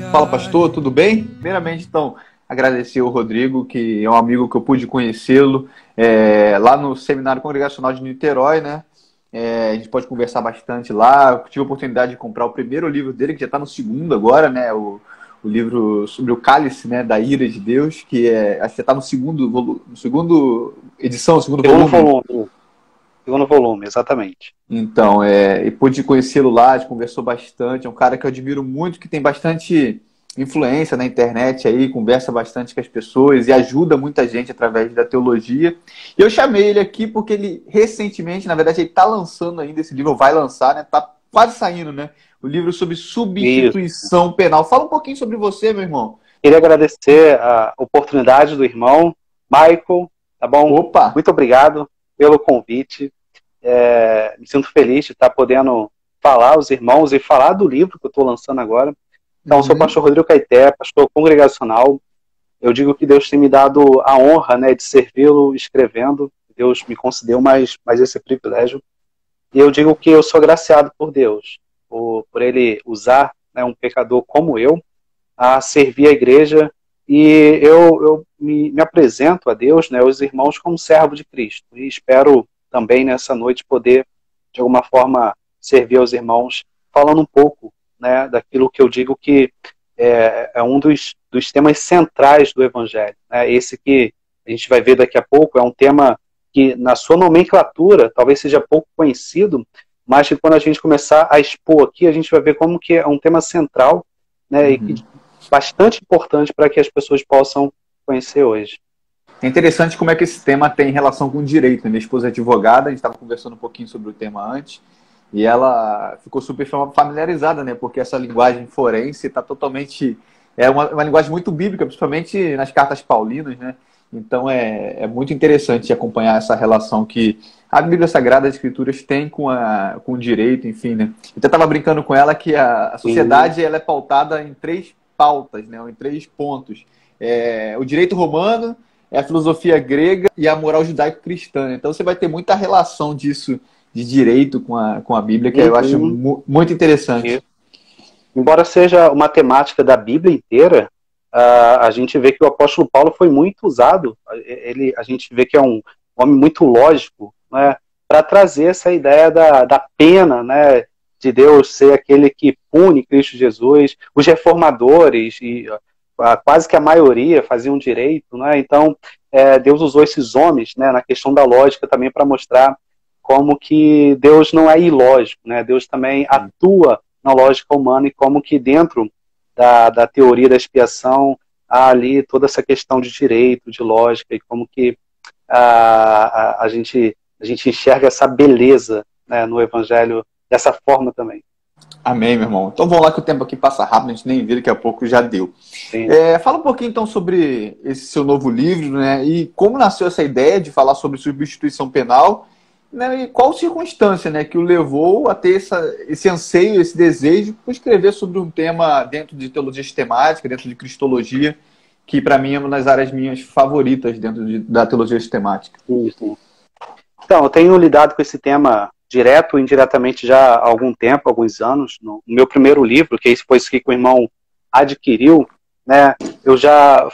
Fala, pastor, tudo bem? Primeiramente, então, agradecer ao Rodrigo, que é um amigo que eu pude conhecê-lo lá no Seminário Congregacional de Niterói, né? A gente pode conversar bastante lá. Eu tive a oportunidade de comprar o primeiro livro dele, que já está no segundo agora, né? O livro sobre o cálice, né, da ira de Deus, que acho que já está no segundo edição, segundo volume. Segundo volume, exatamente. Então, e pude conhecê-lo lá, a gente conversou bastante. É um cara que eu admiro muito, que tem bastante influência na internet aí, conversa bastante com as pessoas e ajuda muita gente através da teologia. E eu chamei ele aqui porque ele recentemente, na verdade, ele está lançando ainda esse livro, ou vai lançar, né? Tá quase saindo, né? O livro sobre substituição penal. Fala um pouquinho sobre você, meu irmão. Queria agradecer a oportunidade do irmão Michael, tá bom? Opa! Muito obrigado pelo convite. Me sinto feliz de estar podendo falar aos irmãos e falar do livro que eu estou lançando agora. Então, sou o pastor Rodrigo Caeté, pastor congregacional. Eu digo que Deus tem me dado a honra, né, de servi-lo escrevendo. Deus me concedeu mais esse privilégio. E eu digo que eu sou agraciado por Deus, por Ele usar, né, um pecador como eu a servir a igreja. E eu me apresento a Deus, né, aos irmãos, como servo de Cristo. E espero também nessa noite poder, de alguma forma, servir aos irmãos, falando um pouco, né, daquilo que eu digo que é um dos temas centrais do Evangelho, né? Esse que a gente vai ver daqui a pouco é um tema que, na sua nomenclatura, talvez seja pouco conhecido, mas que quando a gente começar a expor aqui, a gente vai ver como que é um tema central, né, e que bastante importante para que as pessoas possam conhecer hoje. É interessante como é que esse tema tem relação com o direito. Minha esposa é advogada, a gente estava conversando um pouquinho sobre o tema antes, e ela ficou super familiarizada, né? Porque essa linguagem forense está totalmente... É uma linguagem muito bíblica, principalmente nas cartas paulinas, né? Então é muito interessante acompanhar essa relação que a Bíblia Sagrada, as Escrituras, tem com o direito, enfim, né? Eu estava brincando com ela que a sociedade ela é pautada em 3 pautas, né? Em 3 pontos. O direito romano, a filosofia grega e a moral judaico-cristã. Então você vai ter muita relação disso de direito com a Bíblia, que eu acho muito interessante. Embora seja uma temática da Bíblia inteira, a gente vê que o apóstolo Paulo foi muito usado. A gente vê que é um homem muito lógico, né, para trazer essa ideia da pena, né, de Deus ser aquele que pune Cristo Jesus. Os reformadores, e quase que a maioria faziam direito, né? Então Deus usou esses homens, né, na questão da lógica também para mostrar como que Deus não é ilógico, né? Deus também atua na lógica humana e como que dentro da teoria da expiação há ali toda essa questão de direito, de lógica, e como que a gente enxerga essa beleza, né, no Evangelho dessa forma também. Amém, meu irmão. Então vamos lá que o tempo aqui passa rápido, a gente nem vê, daqui a pouco já deu. Fala um pouquinho então sobre esse seu novo livro, né? E como nasceu essa ideia de falar sobre substituição penal, né, e qual circunstância, né, que o levou a ter esse anseio, esse desejo por escrever sobre um tema dentro de teologia sistemática, dentro de cristologia, que para mim é uma das áreas minhas favoritas dentro da teologia sistemática. Isso. Então, eu tenho lidado com esse tema direto ou indiretamente já há algum tempo, alguns anos. No meu primeiro livro, que foi esse que o irmão adquiriu, né, eu já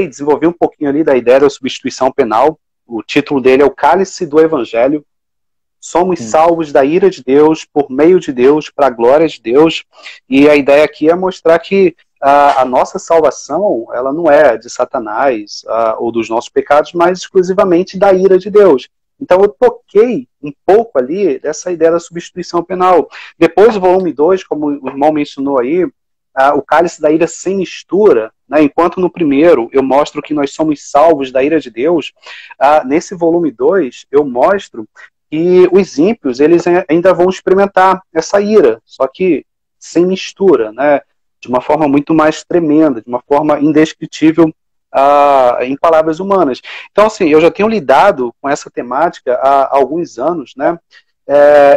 desenvolvi um pouquinho ali da ideia da substituição penal. O título dele é O Cálice do Evangelho. Somos salvos da ira de Deus, por meio de Deus, para a glória de Deus. E a ideia aqui é mostrar que a nossa salvação, ela não é de Satanás ou dos nossos pecados, mas exclusivamente da ira de Deus. Então eu toquei um pouco ali dessa ideia da substituição penal. Depois do volume 2, como o irmão mencionou aí, o cálice da ira sem mistura, né? Enquanto no primeiro eu mostro que nós somos salvos da ira de Deus, nesse volume 2 eu mostro que os ímpios eles ainda vão experimentar essa ira, só que sem mistura, né? De uma forma muito mais tremenda, de uma forma indescritível em palavras humanas. Então, assim, eu já tenho lidado com essa temática há alguns anos, né?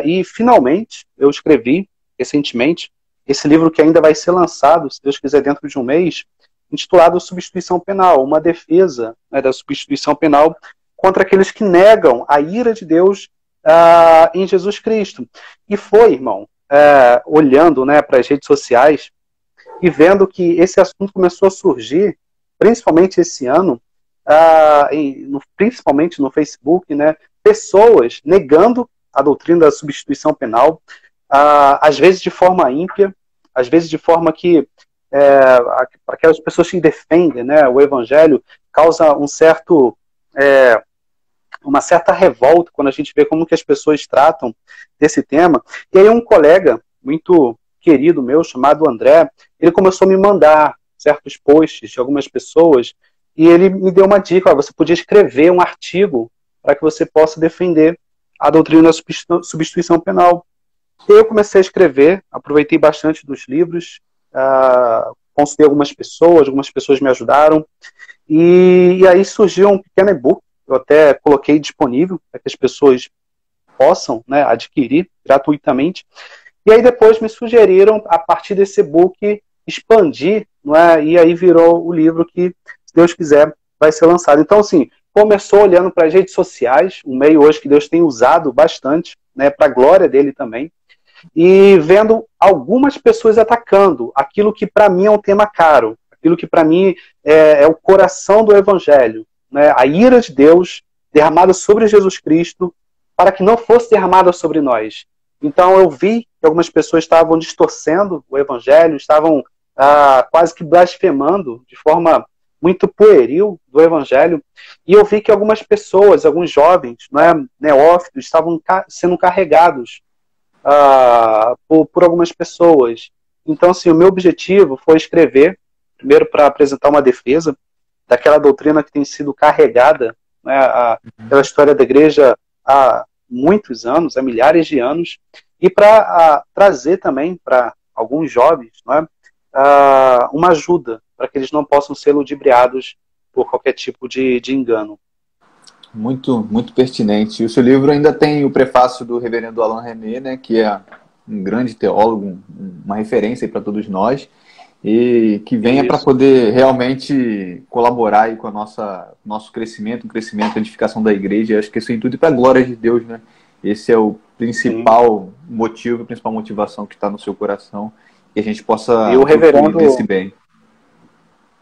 E finalmente eu escrevi recentemente esse livro que ainda vai ser lançado, se Deus quiser, dentro de um mês, intitulado Substituição Penal, uma defesa, né, da substituição penal contra aqueles que negam a ira de Deus em Jesus Cristo. E foi, irmão, olhando, né, para as redes sociais e vendo que esse assunto começou a surgir, principalmente esse ano, principalmente no Facebook, né, pessoas negando a doutrina da substituição penal, às vezes de forma ímpia, às vezes de forma que aquelas pessoas que defendem, né, o evangelho causa uma certa revolta quando a gente vê como que as pessoas tratam desse tema. E aí um colega muito querido meu, chamado André, ele começou a me mandar certos posts de algumas pessoas e ele me deu uma dica: você podia escrever um artigo para que você possa defender a doutrina da substituição penal. E eu comecei a escrever, aproveitei bastante dos livros, consultei algumas pessoas me ajudaram, e aí surgiu um pequeno e-book, eu até coloquei disponível para que as pessoas possam, né, adquirir gratuitamente. E aí depois me sugeriram, a partir desse e-book, expandir, não é? E aí virou o livro que, se Deus quiser, vai ser lançado. Então, assim, começou olhando para as redes sociais, um meio hoje que Deus tem usado bastante, né, para a glória dele também, e vendo algumas pessoas atacando aquilo que para mim é um tema caro, aquilo que para mim é o coração do Evangelho, né, a ira de Deus derramada sobre Jesus Cristo, para que não fosse derramada sobre nós. Então eu vi que algumas pessoas estavam distorcendo o Evangelho, estavam quase que blasfemando de forma muito pueril do Evangelho, e eu vi que algumas pessoas, alguns jovens, né, neófitos, estavam sendo carregados por algumas pessoas. Então, assim, o meu objetivo foi escrever, primeiro para apresentar uma defesa daquela doutrina que tem sido carregada, né, pela história da igreja há muitos anos, há milhares de anos, e para trazer também para alguns jovens, né, uma ajuda para que eles não possam ser ludibriados por qualquer tipo de engano. Muito, muito pertinente. E o seu livro ainda tem o prefácio do reverendo Alain René, né, que é um grande teólogo, uma referência para todos nós, e que venha para poder realmente colaborar aí com a nosso crescimento, o crescimento, a edificação da igreja. Eu acho que isso é tudo para a glória de Deus, né? Esse é o principal motivo, a principal motivação que está no seu coração, que a gente possa usufruir desse bem.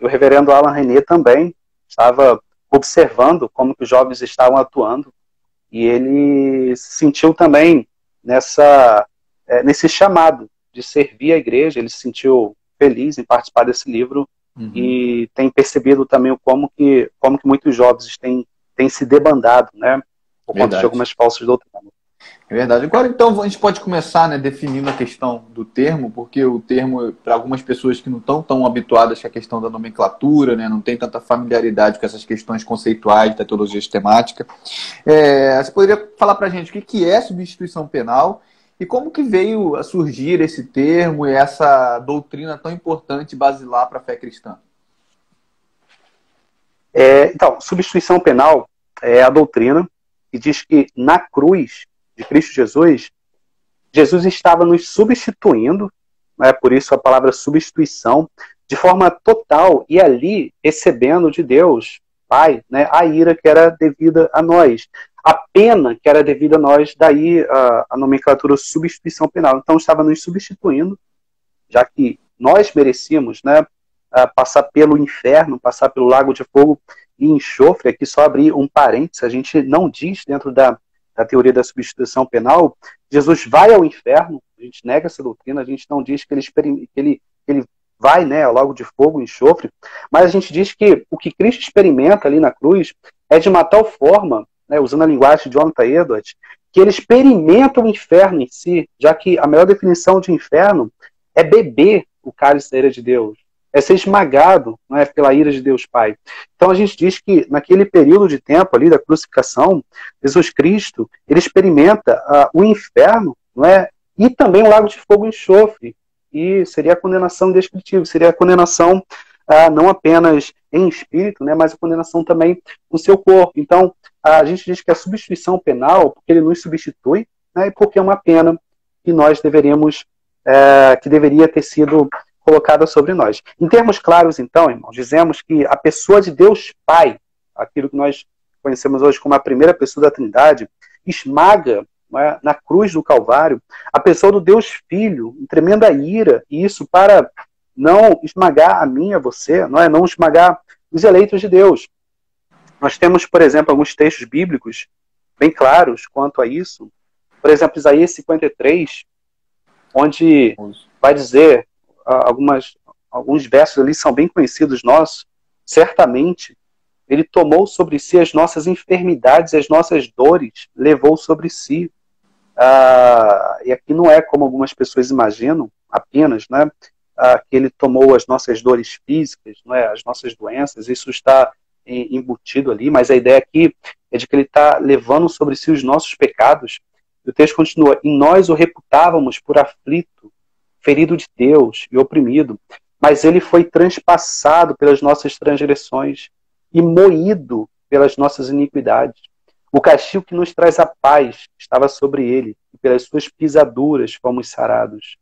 O reverendo Alain René também estava observando como que os jovens estavam atuando, e ele se sentiu também nesse chamado de servir a igreja. Ele se sentiu feliz em participar desse livro, e tem percebido também como que muitos jovens têm se debandado, né, por conta de algumas falsas doutrinas. É verdade. Agora, então, a gente pode começar, né, definindo a questão do termo, porque o termo, para algumas pessoas que não estão tão habituadas com a questão da nomenclatura, né, não tem tanta familiaridade com essas questões conceituais da teologia sistemática, você poderia falar para a gente o que é substituição penal e como que veio a surgir esse termo e essa doutrina tão importante basilar para a fé cristã? Então, substituição penal é a doutrina que diz que na cruz de Cristo Jesus estava nos substituindo, né, por isso a palavra substituição, de forma total, e ali recebendo de Deus, Pai, né, a ira que era devida a nós, a pena que era devida a nós, daí a nomenclatura substituição penal. Então estava nos substituindo, já que nós merecíamos, né, passar pelo inferno, passar pelo lago de fogo e enxofre. Aqui só abrir um parênteses, a gente não diz dentro da teoria da substituição penal, Jesus vai ao inferno, a gente nega essa doutrina, a gente não diz que ele vai, né, ao lago de fogo, enxofre, mas a gente diz que o que Cristo experimenta ali na cruz é de uma tal forma, né, usando a linguagem de Jonathan Edwards, que ele experimenta o inferno em si, já que a melhor definição de inferno é beber o cálice da ira de Deus, é ser esmagado, né, pela ira de Deus Pai. Então a gente diz que naquele período de tempo ali da crucificação, Jesus Cristo, ele experimenta o inferno, não é? E também o lago de fogo e enxofre, e seria a condenação indescritível, seria a condenação não apenas em espírito, né, mas a condenação também no seu corpo. Então a gente diz que a substituição penal, porque ele nos substitui, né, e porque é uma pena que nós que deveria ter sido colocada sobre nós. Em termos claros, então, irmãos, dizemos que a pessoa de Deus Pai, aquilo que nós conhecemos hoje como a primeira pessoa da Trindade, esmaga não é, na cruz do Calvário, a pessoa do Deus Filho, em tremenda ira, e isso para não esmagar a mim, a você, não é, não esmagar os eleitos de Deus. Nós temos, por exemplo, alguns textos bíblicos bem claros quanto a isso. Por exemplo, Isaías 53, onde vai dizer, alguns versos ali são bem conhecidos nossos, certamente ele tomou sobre si as nossas enfermidades, as nossas dores, levou sobre si. E aqui não é como algumas pessoas imaginam, apenas, né, que ele tomou as nossas dores físicas, não é, as nossas doenças, isso está embutido ali, mas a ideia aqui é de que ele está levando sobre si os nossos pecados. O texto continua: e nós o reputávamos por aflito, ferido de Deus e oprimido, mas ele foi transpassado pelas nossas transgressões e moído pelas nossas iniquidades. O castigo que nos traz a paz estava sobre ele, e pelas suas pisaduras fomos sarados.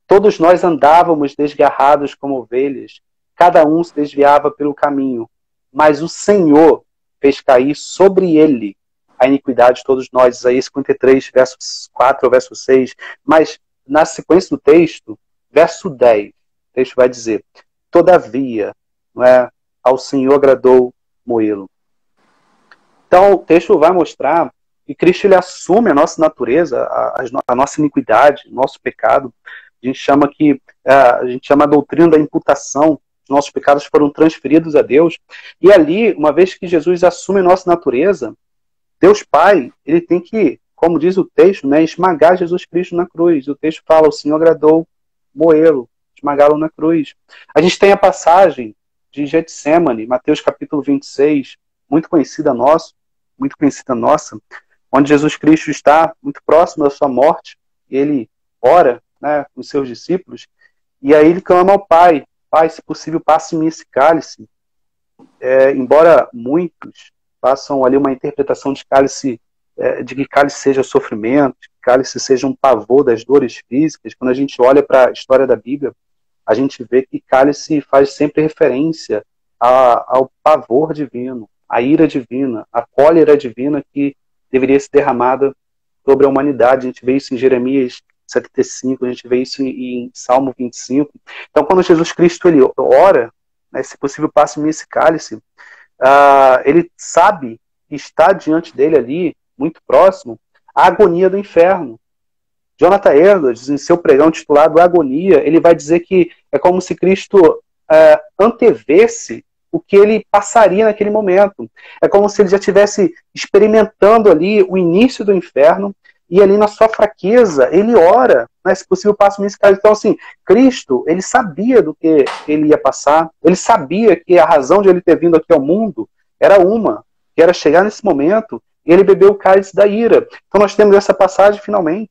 Todos nós andávamos desgarrados como ovelhas, cada um se desviava pelo caminho, mas o Senhor fez cair sobre ele a iniquidade de todos nós. Isaías 53, verso 4 ao verso 6. Mas, na sequência do texto, verso 10, o texto vai dizer: todavia, não é, ao Senhor agradou moê-lo. Então, o texto vai mostrar que Cristo ele assume a nossa natureza, a nossa iniquidade, o nosso pecado. A gente chama a doutrina da imputação. Os nossos pecados foram transferidos a Deus. E ali, uma vez que Jesus assume a nossa natureza, Deus Pai, ele tem que, como diz o texto, né, esmagar Jesus Cristo na cruz. O texto fala: o Senhor agradou moê-lo, esmagá-lo na cruz. A gente tem a passagem de Getsêmani, Mateus capítulo 26, muito conhecida nossa, onde Jesus Cristo está muito próximo da sua morte, e ele ora, né, com os seus discípulos, e aí ele clama ao Pai: Pai, se possível, passe-me esse cálice. Embora muitos façam ali uma interpretação de que cálice seja sofrimento, que cálice seja um pavor das dores físicas, quando a gente olha para a história da Bíblia, a gente vê que cálice faz sempre referência ao pavor divino, à ira divina, à cólera divina que deveria ser derramada sobre a humanidade. A gente vê isso em Jeremias 75, a gente vê isso em Salmo 25. Então, quando Jesus Cristo ele ora, né, se possível, passe-me esse cálice, ele sabe que está diante dele ali, muito próximo, a agonia do inferno. Jonathan Edwards, em seu pregão titulado Agonia, ele vai dizer que é como se Cristo antevesse o que ele passaria naquele momento. É como se ele já estivesse experimentando ali o início do inferno, e ali na sua fraqueza, ele ora, né, se possível, passe-me esse cálice. Então, assim, Cristo, ele sabia do que ele ia passar, ele sabia que a razão de ele ter vindo aqui ao mundo era que era chegar nesse momento, e ele bebeu o cálice da ira. Então nós temos essa passagem, finalmente.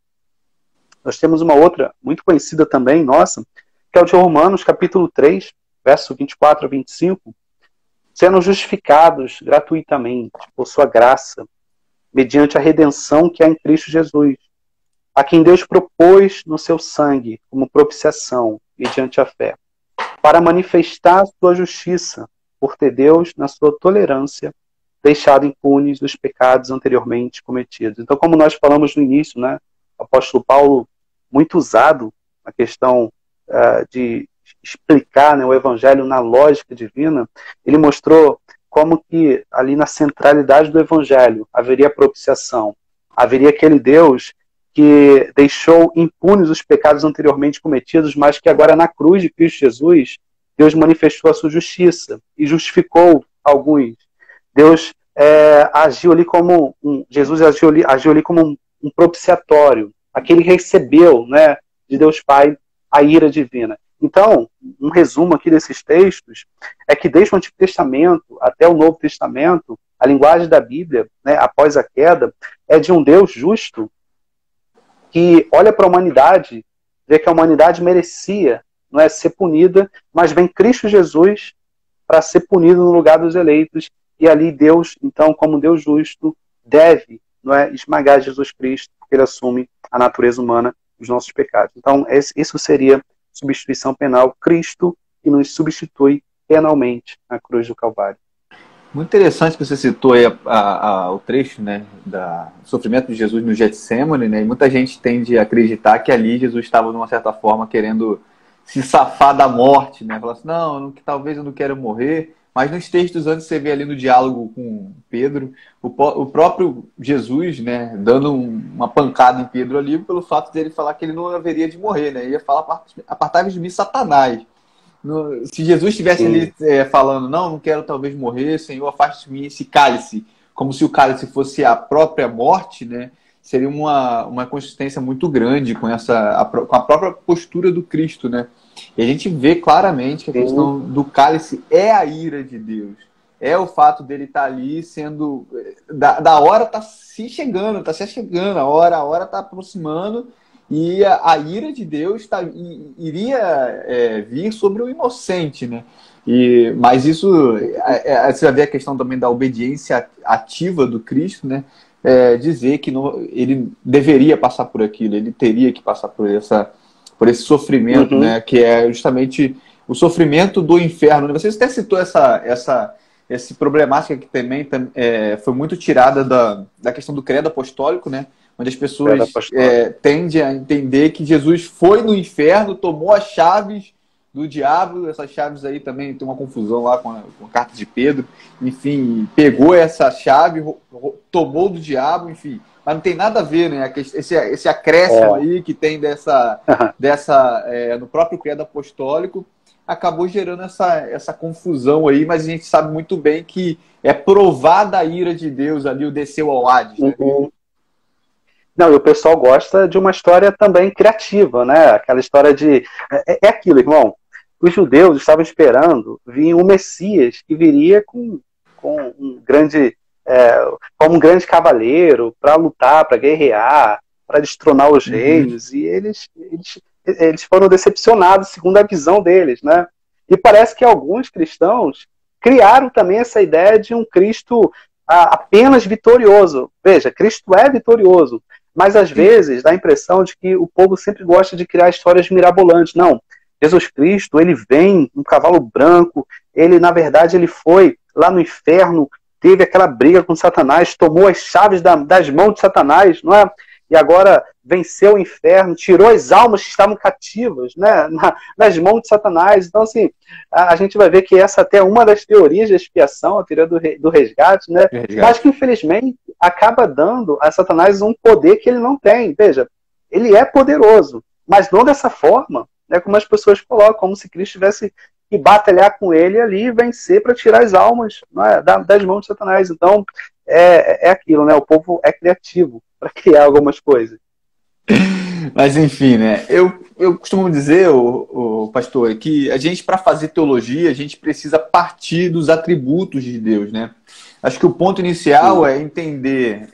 Nós temos uma outra, muito conhecida também, nossa, que é o de Romanos, capítulo 3, verso 24 a 25, sendo justificados gratuitamente por sua graça, mediante a redenção que há em Cristo Jesus, a quem Deus propôs no seu sangue como propiciação, mediante a fé, para manifestar a sua justiça, por ter Deus, na sua tolerância, deixado impunes os pecados anteriormente cometidos. Então, como nós falamos no início, né, o apóstolo Paulo, muito usado na questão de explicar, né, o evangelho na lógica divina, ele mostrou como que ali na centralidade do evangelho haveria propiciação, haveria aquele Deus que deixou impunes os pecados anteriormente cometidos, mas que agora na cruz de Cristo Jesus, Deus manifestou a sua justiça e justificou alguns. Deus agiu ali como Jesus agiu ali como um propiciatório, aquele que recebeu, né, de Deus Pai a ira divina. Então, um resumo aqui desses textos é que desde o Antigo Testamento até o Novo Testamento, a linguagem da Bíblia, né, após a queda, é de um Deus justo que olha para a humanidade, vê que a humanidade merecia, não é, ser punida, mas vem Cristo Jesus para ser punido no lugar dos eleitos, e ali Deus, então, como Deus justo, deve, não é, esmagar Jesus Cristo, porque ele assume a natureza humana, os nossos pecados. Então, isso seria substituição penal, Cristo que nos substitui penalmente na cruz do Calvário. Muito interessante que você citou aí o trecho, né, do sofrimento de Jesus no Getsemane, né, e muita gente tende a acreditar que ali Jesus estava, de uma certa forma, querendo se safar da morte, né, falar assim, não, que talvez eu não quero morrer, mas nos textos antes você vê ali no diálogo com Pedro, o próprio Jesus, né, dando uma pancada em Pedro ali pelo fato dele falar que ele não haveria de morrer, né, ele ia falar, apartai-vos de mim, Satanás. Se Jesus estivesse ali falando, não quero talvez morrer, Senhor, afaste de mim esse cálice, como se o cálice fosse a própria morte, né? Seria uma consistência muito grande com com a própria postura do Cristo, né? E a gente vê claramente que a questão do cálice é a ira de Deus. É o fato dele estar ali sendo... Da hora está se chegando, a hora está aproximando. E a ira de Deus iria vir sobre o inocente, né? Mas isso, você vai ver a questão também da obediência ativa do Cristo, né? Dizer que ele deveria passar por aquilo, ele teria que passar por esse sofrimento, né? Que é justamente o sofrimento do inferno. Você até citou essa problemática que também foi muito tirada da questão do credo apostólico, né? Onde as pessoas tendem a entender que Jesus foi no inferno, tomou as chaves do diabo, essas chaves aí também tem uma confusão lá com a carta de Pedro, enfim, pegou essa chave, tomou do diabo, enfim, mas não tem nada a ver, né? Esse acréscimo aí que tem no próprio credo apostólico acabou gerando essa confusão aí, mas a gente sabe muito bem que é provada a ira de Deus ali, o desceu ao Hades, né? Não, e o pessoal gosta de uma história também criativa, né? Aquela história de... É aquilo, irmão. Os judeus estavam esperando vir um Messias que viria com um grande... como um grande cavaleiro para lutar, para guerrear, para destronar os reinos. E eles foram decepcionados segundo a visão deles, né? E parece que alguns cristãos criaram também essa ideia de um Cristo apenas vitorioso. Veja, Cristo é vitorioso, mas às vezes dá a impressão de que o povo sempre gosta de criar histórias mirabolantes. Não, Jesus Cristo, ele vem um cavalo branco, ele na verdade ele foi lá no inferno, teve aquela briga com Satanás, tomou as chaves das mãos de Satanás, não é? E agora venceu o inferno, tirou as almas que estavam cativas, né, nas mãos de Satanás. Então, assim, a gente vai ver que essa até é uma das teorias de expiação, a teoria do resgate, né? Mas que, infelizmente, acaba dando a Satanás um poder que ele não tem. Veja, ele é poderoso, mas não dessa forma, né, como as pessoas colocam, como se Cristo tivesse que batalhar com ele ali e vencer para tirar as almas, né, das mãos de Satanás. Então, é aquilo, né? O povo é criativo para criar algumas coisas. Mas enfim, né? Eu costumo dizer, o pastor, que a gente, para fazer teologia, a gente precisa partir dos atributos de Deus, né? Acho que o ponto inicial é entender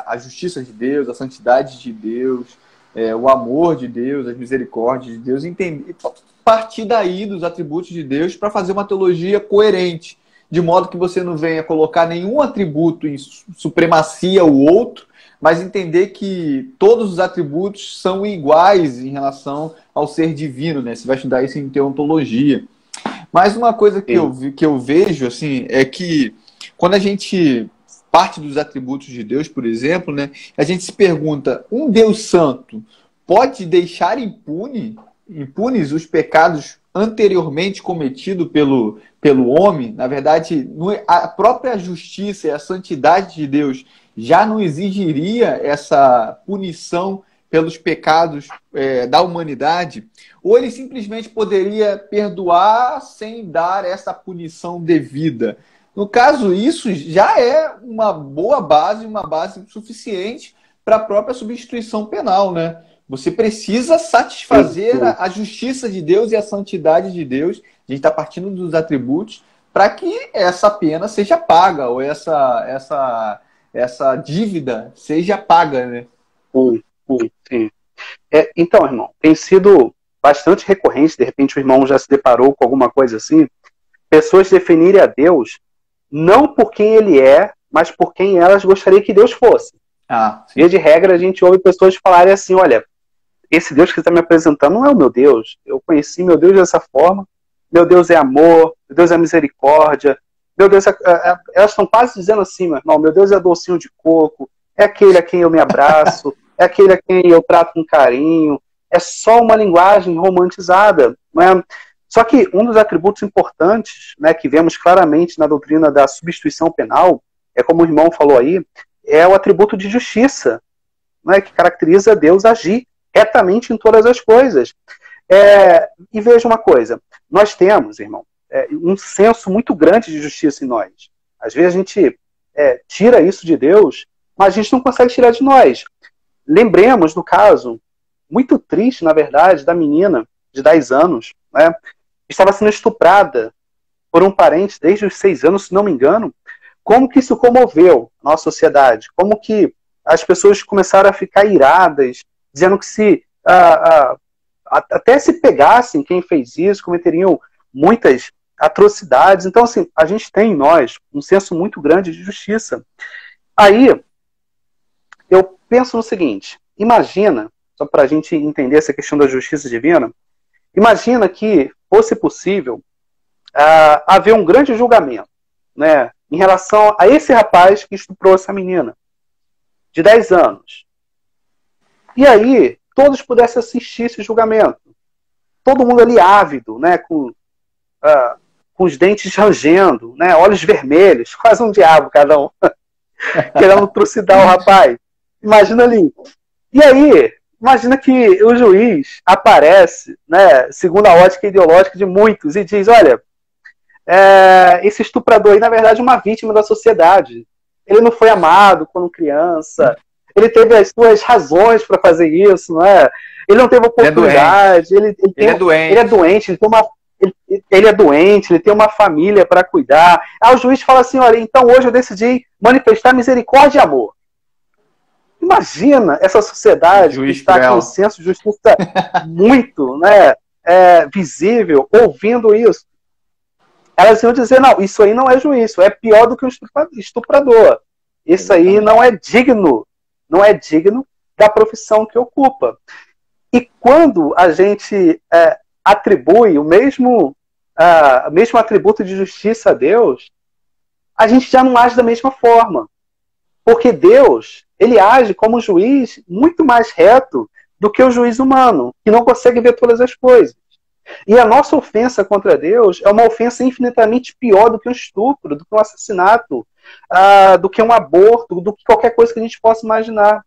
a justiça de Deus, a santidade de Deus, o amor de Deus, as misericórdias de Deus, entender, partir daí dos atributos de Deus para fazer uma teologia coerente, de modo que você não venha colocar nenhum atributo em supremacia ao outro, mas entender que todos os atributos são iguais em relação ao ser divino, né? Você vai estudar isso em teontologia. Mas uma coisa que eu vejo, assim, é que quando a gente parte dos atributos de Deus, por exemplo, né, a gente se pergunta, um Deus santo pode deixar impunes os pecados anteriormente cometidos pelo homem? Na verdade, a própria justiça e a santidade de Deus já não exigiria essa punição pelos pecados da humanidade? Ou ele simplesmente poderia perdoar sem dar essa punição devida? No caso, isso já é uma boa base, uma base suficiente para a própria substituição penal, né? Você precisa satisfazer a justiça de Deus e a santidade de Deus. A gente está partindo dos atributos para que essa pena seja paga, ou essa dívida seja paga, né? Sim. Então, irmão, tem sido bastante recorrente, de repente o irmão já se deparou com alguma coisa assim, pessoas definirem a Deus não por quem ele é, mas por quem elas gostariam que Deus fosse. Via de regra, a gente ouve pessoas falarem assim, olha, esse Deus que você está me apresentando não é o meu Deus. Eu conheci meu Deus dessa forma. Meu Deus é amor, meu Deus é misericórdia, meu Deus, elas estão quase dizendo assim, meu irmão, meu Deus é docinho de coco, é aquele a quem eu me abraço, é aquele a quem eu trato com carinho, é só uma linguagem romantizada, não é? Só que um dos atributos importantes, né, que vemos claramente na doutrina da substituição penal, é como o irmão falou aí, é o atributo de justiça, né, que caracteriza Deus agir retamente em todas as coisas. E veja uma coisa, nós temos, irmão, um senso muito grande de justiça em nós. Às vezes a gente tira isso de Deus, mas a gente não consegue tirar de nós. Lembremos do caso, muito triste, na verdade, da menina de 10 anos, né, que estava sendo estuprada por um parente desde os 6 anos, se não me engano. Como que isso comoveu a nossa sociedade? Como que as pessoas começaram a ficar iradas, dizendo que se até se pegassem quem fez isso, cometeriam muitas atrocidades. Então, assim, a gente tem em nós um senso muito grande de justiça. Aí, eu penso no seguinte, imagina, só para a gente entender essa questão da justiça divina, imagina que fosse possível haver um grande julgamento, né, em relação a esse rapaz que estuprou essa menina, de 10 anos. E aí, todos pudessem assistir esse julgamento. Todo mundo ali ávido, né, com os dentes rangendo, né, olhos vermelhos, quase um diabo cada um, querendo trucidar o rapaz. Imagina ali. E aí, imagina que o juiz aparece, né, segundo a ótica ideológica de muitos, e diz, olha, esse estuprador aí, na verdade, é uma vítima da sociedade. Ele não foi amado quando criança, ele teve as suas razões para fazer isso, não é? Ele não teve oportunidade, ele é doente, ele é doente, ele tem uma família para cuidar. Aí o juiz fala assim, olha, então hoje eu decidi manifestar misericórdia e amor. Imagina essa sociedade que está com um senso de justiça muito, né, visível, ouvindo isso. Elas iam dizer, não, isso aí não é juiz, isso é pior do que um estuprador. Isso aí não é digno da profissão que ocupa. E quando a gente atribui o mesmo atributo de justiça a Deus, a gente já não age da mesma forma. Porque Deus, ele age como juiz muito mais reto do que o juiz humano, que não consegue ver todas as coisas. E a nossa ofensa contra Deus é uma ofensa infinitamente pior do que um estupro, do que um assassinato, do que um aborto, do que qualquer coisa que a gente possa imaginar.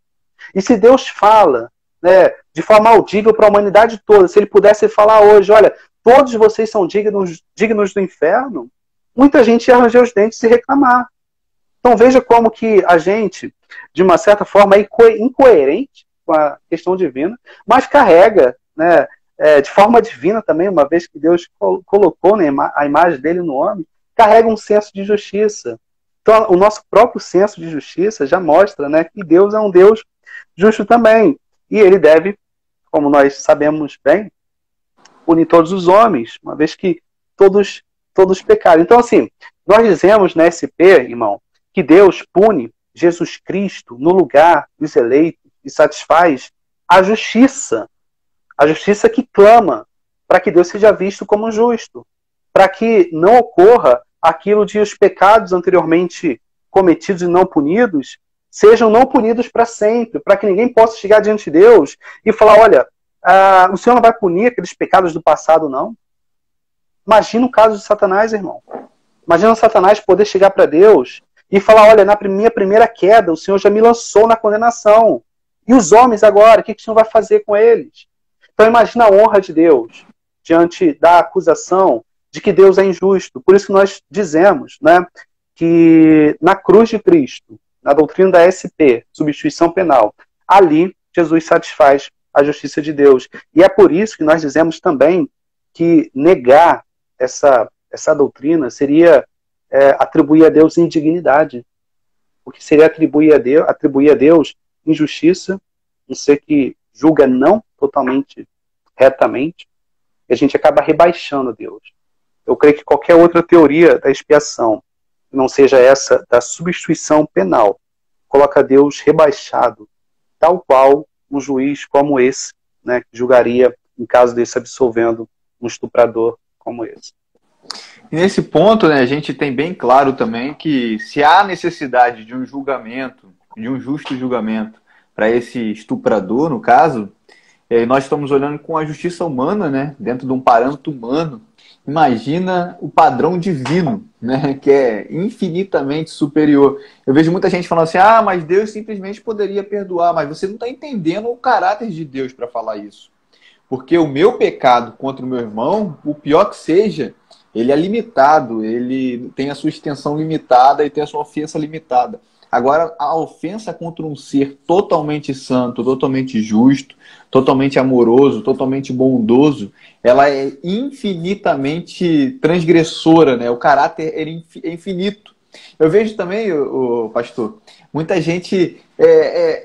E se Deus fala, né, de forma audível para a humanidade toda, se ele pudesse falar hoje, olha, todos vocês são dignos do inferno, muita gente ia ranger os dentes e reclamar. Então veja como que a gente, de uma certa forma, é incoerente com a questão divina, mas carrega, né, de forma divina também, uma vez que Deus colocou, né, a imagem dele no homem, carrega um senso de justiça. Então o nosso próprio senso de justiça já mostra, né, que Deus é um Deus justo também. E ele deve, como nós sabemos bem, punir todos os homens, uma vez que todos pecaram. Então, assim, nós dizemos na SP, irmão, que Deus pune Jesus Cristo no lugar dos eleitos e satisfaz a justiça que clama para que Deus seja visto como justo, para que não ocorra aquilo de os pecados anteriormente cometidos e não punidos sejam não punidos para sempre, para que ninguém possa chegar diante de Deus e falar, olha, o Senhor não vai punir aqueles pecados do passado, não. Imagina o caso de Satanás, irmão. Imagina Satanás poder chegar para Deus e falar, olha, na minha primeira queda, o Senhor já me lançou na condenação. E os homens agora, o que o Senhor vai fazer com eles? Então imagina a honra de Deus diante da acusação de que Deus é injusto. Por isso que nós dizemos, né, que na cruz de Cristo, na doutrina da SP, substituição penal, ali Jesus satisfaz a justiça de Deus. E é por isso que nós dizemos também que negar essa doutrina seria atribuir a Deus indignidade. Porque seria atribuir a Deus injustiça, um ser que julga não totalmente retamente, e a gente acaba rebaixando Deus. Eu creio que qualquer outra teoria da expiação, que não seja essa da substituição penal, coloca Deus rebaixado, tal qual um juiz como esse, né, que julgaria, em caso desse, absolvendo um estuprador como esse. E nesse ponto, né, a gente tem bem claro também que se há necessidade de um julgamento, de um justo julgamento para esse estuprador, no caso, nós estamos olhando com a justiça humana, né, dentro de um parâmetro humano. Imagina o padrão divino, né, que é infinitamente superior. Eu vejo muita gente falando assim, ah, mas Deus simplesmente poderia perdoar, mas você não está entendendo o caráter de Deus para falar isso. Porque o meu pecado contra o meu irmão, o pior que seja, ele é limitado, ele tem a sua extensão limitada e tem a sua ofensa limitada. Agora, a ofensa contra um ser totalmente santo, totalmente justo, totalmente amoroso, totalmente bondoso, ela é infinitamente transgressora, né? O caráter é infinito. Eu vejo também, o pastor, muita gente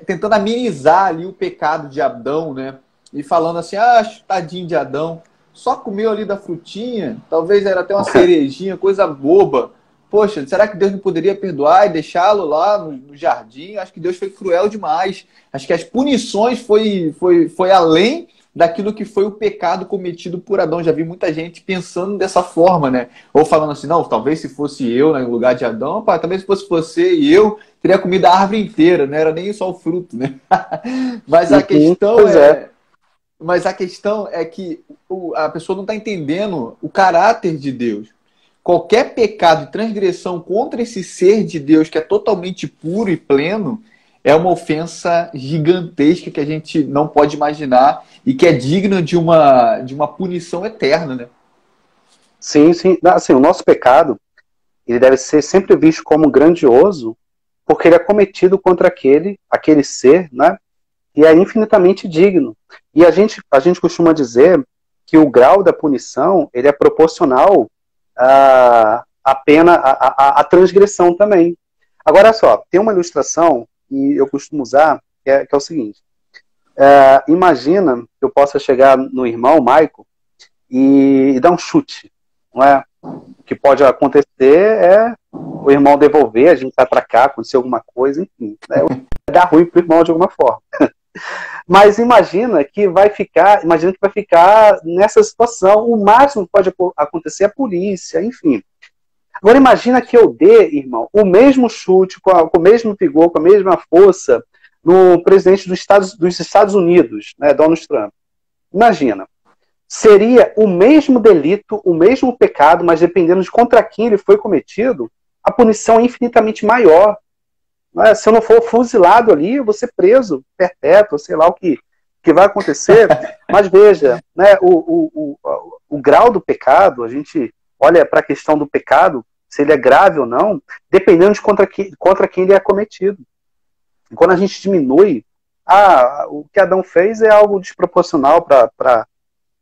tentando amenizar ali o pecado de Adão, né? E falando assim, ah, tadinho de Adão, só comeu ali da frutinha, talvez era até uma cerejinha, coisa boba. Poxa, será que Deus não poderia perdoar e deixá-lo lá no jardim? Acho que Deus foi cruel demais. Acho que as punições foi além daquilo que foi o pecado cometido por Adão. Já vi muita gente pensando dessa forma, né? Ou falando assim, não, talvez se fosse eu no lugar de Adão, pá, talvez se fosse você e eu, teria comido a árvore inteira, não era nem só o fruto, né? Mas a questão Mas a questão é que a pessoa não está entendendo o caráter de Deus. Qualquer pecado e transgressão contra esse ser de Deus que é totalmente puro e pleno é uma ofensa gigantesca que a gente não pode imaginar e que é digna de uma punição eterna, né? Sim, sim. Assim, o nosso pecado, ele deve ser sempre visto como grandioso, porque ele é cometido contra aquele ser, né? E é infinitamente digno. E a gente costuma dizer que o grau da punição, ele é proporcional à pena, à transgressão também. Agora só, tem uma ilustração que eu costumo usar, que é o seguinte. Imagina que eu possa chegar no irmão, Maico, e dar um chute, não é? O que pode acontecer é o irmão devolver, a gente vai para cá, acontecer alguma coisa, enfim. Né? Vai dar ruim pro irmão de alguma forma. Mas imagina que vai ficar nessa situação. O máximo que pode acontecer é a polícia, enfim. Agora imagina que eu dê, irmão, o mesmo chute, com o mesmo vigor, com a mesma força no presidente dos Estados Unidos, né, Donald Trump. Imagina. Seria o mesmo delito, o mesmo pecado, mas dependendo de contra quem ele foi cometido, a punição é infinitamente maior. Se eu não for fuzilado ali, eu vou ser preso, perpétuo, sei lá o que vai acontecer. Mas veja, né, o grau do pecado, a gente olha para a questão do pecado, se ele é grave ou não, dependendo de contra quem ele é cometido. E quando a gente diminui, o que Adão fez é algo desproporcional para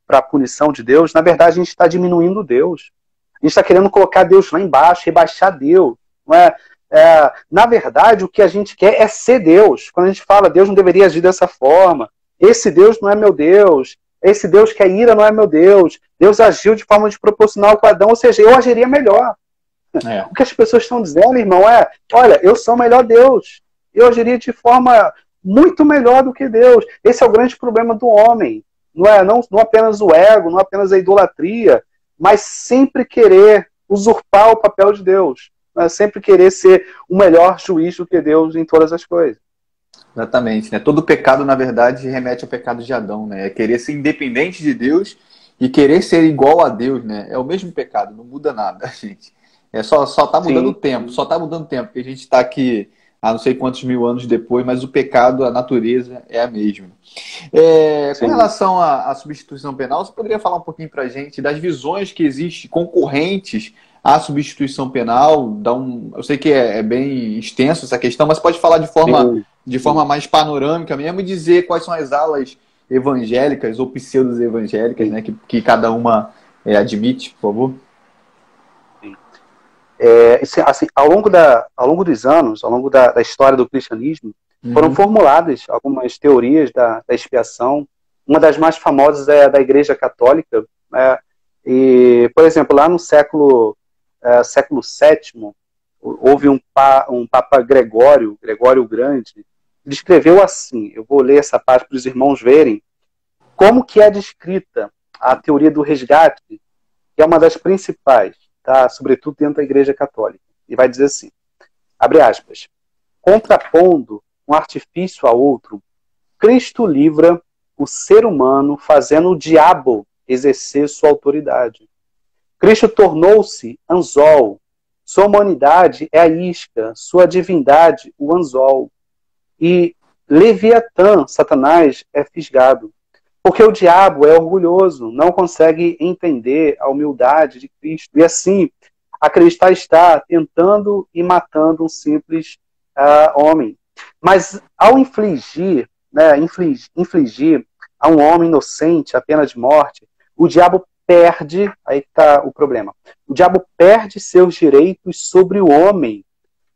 a punição de Deus, na verdade a gente está diminuindo Deus. A gente está querendo colocar Deus lá embaixo, rebaixar Deus. Não é? Na verdade, o que a gente quer é ser Deus. Quando a gente fala, Deus não deveria agir dessa forma, esse Deus não é meu Deus, esse Deus que é ira não é meu Deus, Deus agiu de forma desproporcional com Adão, ou seja, eu agiria melhor. O que as pessoas estão dizendo, irmão, olha, eu sou o melhor Deus, eu agiria de forma muito melhor do que Deus. Esse é o grande problema do homem. Não apenas o ego, não apenas a idolatria, mas sempre querer usurpar o papel de Deus. Sempre querer ser o melhor juiz do que Deus em todas as coisas. Exatamente, né? Todo pecado, na verdade, remete ao pecado de Adão, né? É querer ser independente de Deus e querer ser igual a Deus, né? É o mesmo pecado, não muda nada, gente. Só tá mudando o tempo, só tá mudando o tempo, porque a gente está aqui há não sei quantos mil anos depois, mas o pecado, a natureza é a mesma. Com relação à substituição penal, você poderia falar um pouquinho pra gente das visões que existem concorrentes à substituição penal? Eu sei que é bem extenso essa questão, mas pode falar de forma mais panorâmica mesmo e dizer quais são as alas evangélicas ou pseudo-evangélicas, né, que cada uma admite, por favor. Assim, ao longo dos anos, ao longo da história do cristianismo, foram formuladas algumas teorias da expiação. Uma das mais famosas é a da Igreja Católica. E, por exemplo, lá no século VII, houve um Papa Gregório o Grande. Ele escreveu assim, eu vou ler essa parte para os irmãos verem, como que é descrita a teoria do resgate que é uma das principais, tá? Sobretudo dentro da Igreja Católica. E vai dizer assim, abre aspas, contrapondo um artifício a outro, Cristo livra o ser humano fazendo o diabo exercer sua autoridade. Cristo tornou-se anzol, sua humanidade é a isca, sua divindade o anzol. E Leviatã, Satanás, é fisgado. Porque o diabo é orgulhoso, não consegue entender a humildade de Cristo. E assim, acreditar está tentando e matando um simples homem. Mas ao infligir, né, infligir a um homem inocente a pena de morte, o diabo perde, aí está o problema, o diabo perde seus direitos sobre o homem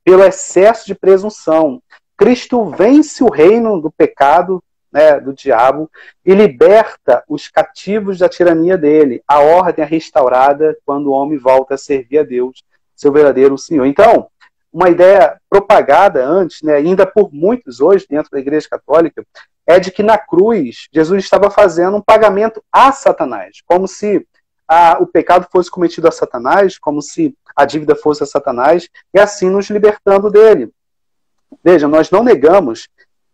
pelo excesso de presunção. Cristo vence o reino do pecado, né, do diabo, e liberta os cativos da tirania dele. A ordem é restaurada quando o homem volta a servir a Deus, seu verdadeiro Senhor. Então, uma ideia propagada antes, né, ainda por muitos hoje dentro da Igreja Católica, é de que na cruz Jesus estava fazendo um pagamento a Satanás, como se o pecado fosse cometido a Satanás, como se a dívida fosse a Satanás, e assim nos libertando dele. Veja, nós não negamos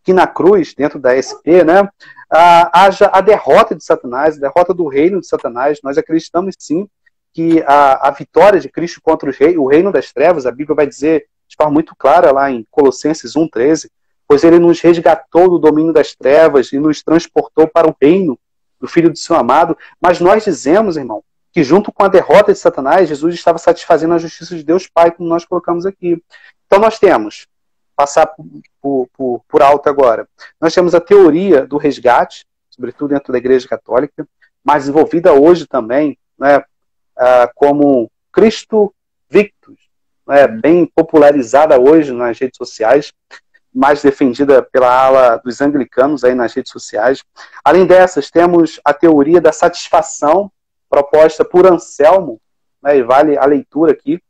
que na cruz, dentro da SP, né, haja a derrota de Satanás, a derrota do reino de Satanás. Nós acreditamos sim que a vitória de Cristo contra o reino das trevas, a Bíblia vai dizer de forma muito clara lá em Colossenses 1,13, pois ele nos resgatou do domínio das trevas e nos transportou para o reino do Filho do seu amado. Mas nós dizemos, irmão, que junto com a derrota de Satanás, Jesus estava satisfazendo a justiça de Deus Pai, como nós colocamos aqui. Então nós temos, passar por alto agora, nós temos a teoria do resgate, sobretudo dentro da Igreja Católica, mas envolvida hoje também, né, como Cristo Victus, né, bem popularizada hoje nas redes sociais, mais defendida pela ala dos anglicanos aí nas redes sociais. Além dessas, temos a teoria da satisfação, proposta por Anselmo, né, e vale a leitura aqui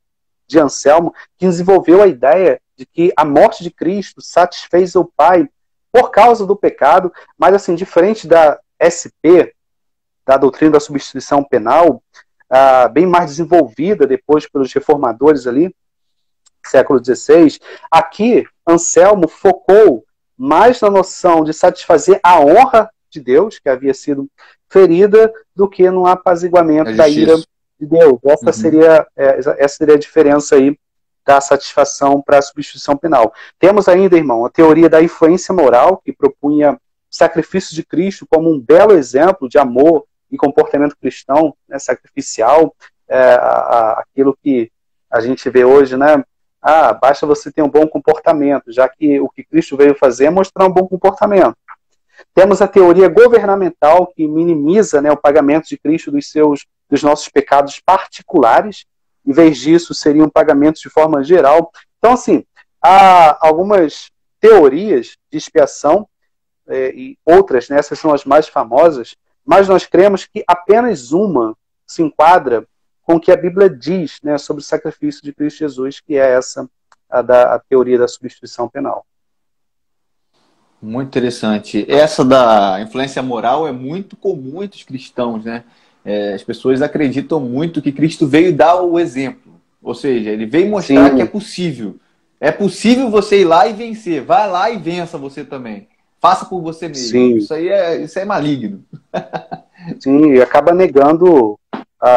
de Anselmo, que desenvolveu a ideia de que a morte de Cristo satisfez o Pai por causa do pecado, mas assim, diferente da SP, da doutrina da substituição penal, bem mais desenvolvida depois pelos reformadores ali, século XVI, aqui Anselmo focou mais na noção de satisfazer a honra de Deus, que havia sido ferida, do que no apaziguamento da ira de Deus. Essa seria a diferença aí da satisfação para a substituição penal. Temos ainda, irmão, a teoria da influência moral, que propunha o sacrifício de Cristo como um belo exemplo de amor e comportamento cristão, né, sacrificial, aquilo que a gente vê hoje, né? Basta você ter um bom comportamento, já que o que Cristo veio fazer é mostrar um bom comportamento. Temos a teoria governamental, que minimiza, né, o pagamento de Cristo dos nossos pecados particulares. Em vez disso, seriam pagamentos de forma geral. Então, assim, há algumas teorias de expiação, e outras, né, essas são as mais famosas, mas nós cremos que apenas uma se enquadra com o que a Bíblia diz, né, sobre o sacrifício de Cristo Jesus, que é essa, a teoria da substituição penal. Muito interessante. Essa da influência moral é muito comum entre os cristãos, né? As pessoas acreditam muito que Cristo veio dar o exemplo. Ou seja, ele veio mostrar Sim. que é possível. É possível você ir lá e vencer. Vai lá e vença você também. Faça por você mesmo. Sim. Isso é maligno. Sim, e acaba negando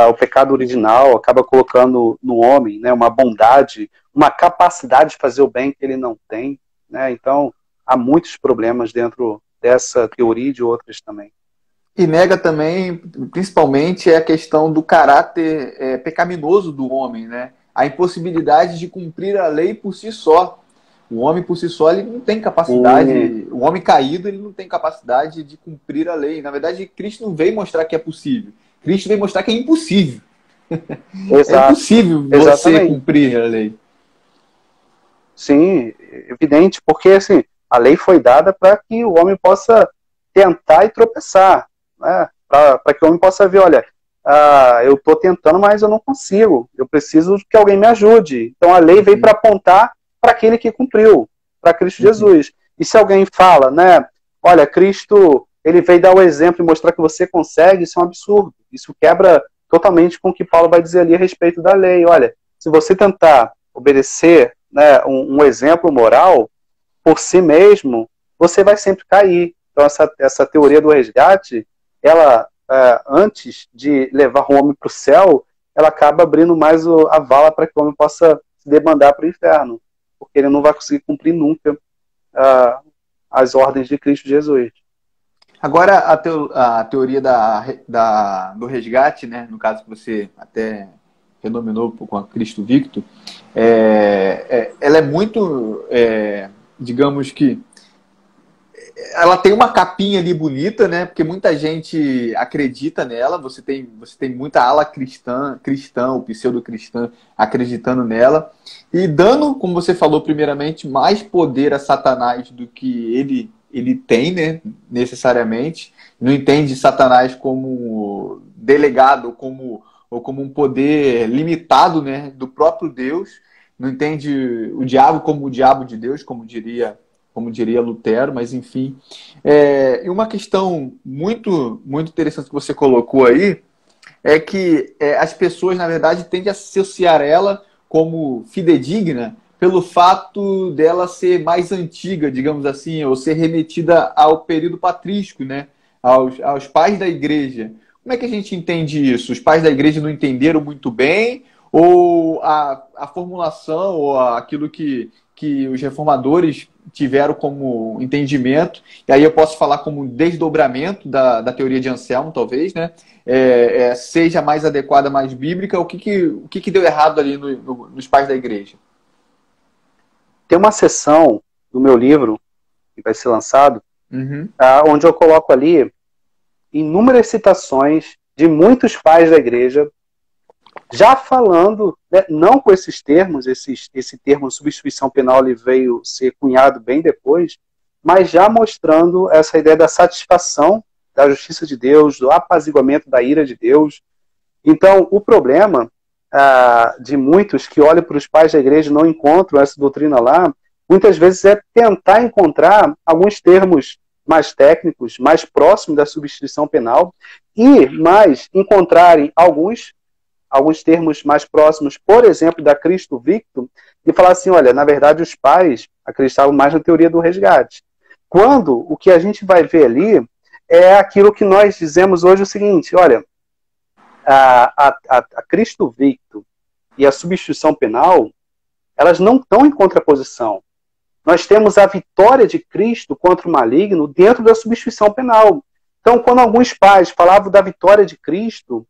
o pecado original, acaba colocando no homem, né, uma bondade, uma capacidade de fazer o bem que ele não tem, né? Então, há muitos problemas dentro dessa teoria e de outras também. E nega também, principalmente, a questão do caráter pecaminoso do homem, né? A impossibilidade de cumprir a lei por si só. O homem por si só, ele não tem capacidade, o homem caído, ele não tem capacidade de cumprir a lei. Na verdade, Cristo não veio mostrar que é possível. Cristo veio mostrar que é impossível. Exato. É impossível você cumprir a lei. Sim, evidente, porque assim, a lei foi dada para que o homem possa tentar e tropeçar, né? Para que o homem possa ver, olha, eu estou tentando, mas eu não consigo, eu preciso que alguém me ajude. Então a lei veio para apontar para aquele que cumpriu, para Cristo Jesus. E se alguém fala, né, olha, Cristo, ele veio dar o exemplo e mostrar que você consegue, isso é um absurdo. Isso quebra totalmente com o que Paulo vai dizer ali a respeito da lei. Olha, se você tentar obedecer, né, um exemplo moral por si mesmo, você vai sempre cair. Então, essa teoria do resgate, ela, antes de levar o homem para o céu, ela acaba abrindo mais a vala para que o homem possa se debandar para o inferno, porque ele não vai conseguir cumprir nunca as ordens de Cristo Jesus. Agora, a teoria do resgate, né, no caso que você até renominou com a Cristo Victor, ela é muito, digamos que, ela tem uma capinha ali bonita, né? Porque muita gente acredita nela. Você tem muita ala cristã, ou pseudo-cristã acreditando nela. E dando, como você falou primeiramente, mais poder a Satanás do que ele tem, né? Necessariamente. Não entende Satanás como delegado ou como um poder limitado, né? Do próprio Deus. Não entende o diabo como o diabo de Deus, como diria Lutero, mas enfim. E uma questão muito, muito interessante que você colocou aí é que as pessoas, na verdade, tendem a associar ela como fidedigna pelo fato dela ser mais antiga, digamos assim, ou ser remetida ao período patrístico, né? Aos pais da igreja. Como é que a gente entende isso? Os pais da igreja não entenderam muito bem? Ou a formulação, ou aquilo que os reformadores tiveram como entendimento, e aí eu posso falar como desdobramento da teoria de Anselmo, talvez, né? Seja mais adequada, mais bíblica, o que deu errado ali nos pais da igreja? Tem uma seção do meu livro, que vai ser lançado, onde eu coloco ali inúmeras citações de muitos pais da igreja, já falando, né, não com esses termos, esse termo substituição penal ele veio ser cunhado bem depois, mas já mostrando essa ideia da satisfação da justiça de Deus, do apaziguamento da ira de Deus. Então, o problema de muitos que olham para os pais da igreja e não encontram essa doutrina lá, muitas vezes é tentar encontrar alguns termos mais técnicos, mais próximos da substituição penal, e mais encontrarem alguns termos mais próximos, por exemplo, da Cristo Victor, e falar assim, olha, na verdade os pais acreditavam mais na teoria do resgate. Quando o que a gente vai ver ali é aquilo que nós dizemos hoje o seguinte, olha, a Cristo Victor e a substituição penal, elas não estão em contraposição. Nós temos a vitória de Cristo contra o maligno dentro da substituição penal. Então, quando alguns pais falavam da vitória de Cristo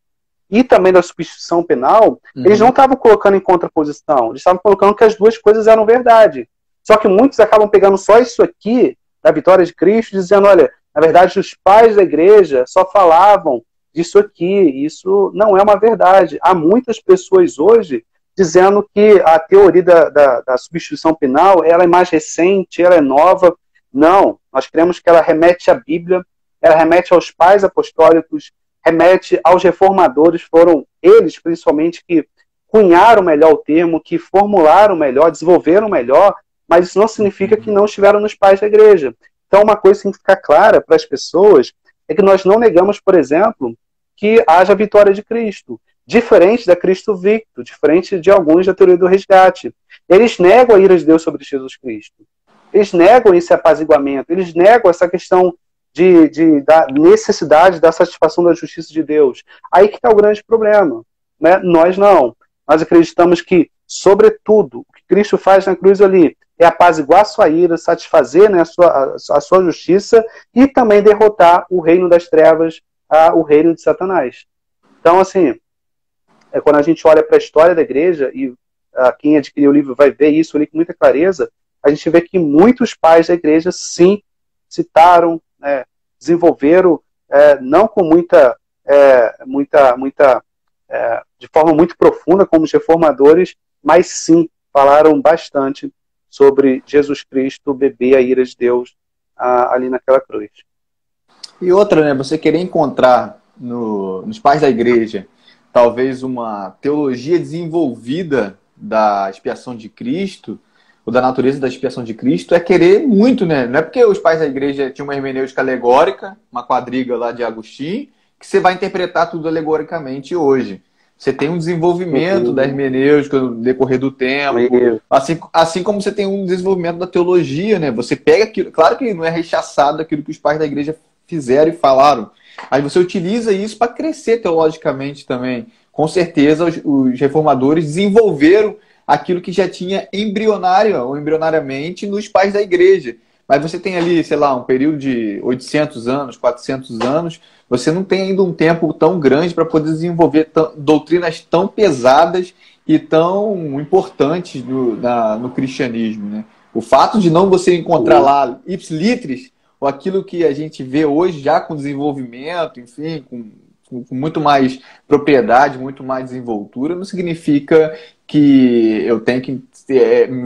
e também da substituição penal, eles não estavam colocando em contraposição, eles estavam colocando que as duas coisas eram verdade. Só que muitos acabam pegando só isso aqui, da vitória de Cristo, dizendo, olha, na verdade os pais da igreja só falavam disso aqui, isso não é uma verdade. Há muitas pessoas hoje dizendo que a teoria da substituição penal ela é mais recente, ela é nova. Não, nós cremos que ela remete à Bíblia, ela remete aos pais apostólicos, remete aos reformadores, foram eles, principalmente, que cunharam melhor o termo, que formularam melhor, desenvolveram melhor, mas isso não significa que não estiveram nos pais da igreja. Então, uma coisa que tem que ficar clara para as pessoas é que nós não negamos, por exemplo, que haja vitória de Cristo, diferente da Cristo Victor, diferente de alguns da teoria do resgate. Eles negam a ira de Deus sobre Jesus Cristo. Eles negam esse apaziguamento, eles negam essa questão da necessidade da satisfação da justiça de Deus. Aí que está o grande problema. Né? Nós não. Nós acreditamos que, sobretudo, o que Cristo faz na cruz ali é apaziguar a sua ira, satisfazer, né, a sua justiça e também derrotar o reino das trevas, o reino de Satanás. Então, assim, quando a gente olha para a história da igreja, e quem adquiriu o livro vai ver isso ali com muita clareza, a gente vê que muitos pais da igreja, sim, citaram, desenvolveram, não com de forma muito profunda, como os reformadores, mas sim, falaram bastante sobre Jesus Cristo beber a ira de Deus ali naquela cruz. E outra, né, você querer encontrar nos pais da igreja talvez uma teologia desenvolvida da expiação de Cristo, ou da natureza da expiação de Cristo, é querer muito, né? Não é porque os pais da igreja tinham uma hermenêutica alegórica, uma quadriga lá de Agostinho, que você vai interpretar tudo alegoricamente hoje. Você tem um desenvolvimento da hermenêutica no decorrer do tempo, assim como você tem um desenvolvimento da teologia, né? Você pega aquilo, claro que não é rechaçado aquilo que os pais da igreja fizeram e falaram, aí você utiliza isso para crescer teologicamente também. Com certeza os reformadores desenvolveram aquilo que já tinha embrionário ou embrionariamente nos pais da igreja. Mas você tem ali, sei lá, um período de 800 anos, 400 anos, você não tem ainda um tempo tão grande para poder desenvolver doutrinas tão pesadas e tão importantes no cristianismo, né? O fato de não você encontrar lá ipsilitris, ou aquilo que a gente vê hoje já com desenvolvimento, enfim, com muito mais propriedade, muito mais desenvoltura, não significa que eu tenho que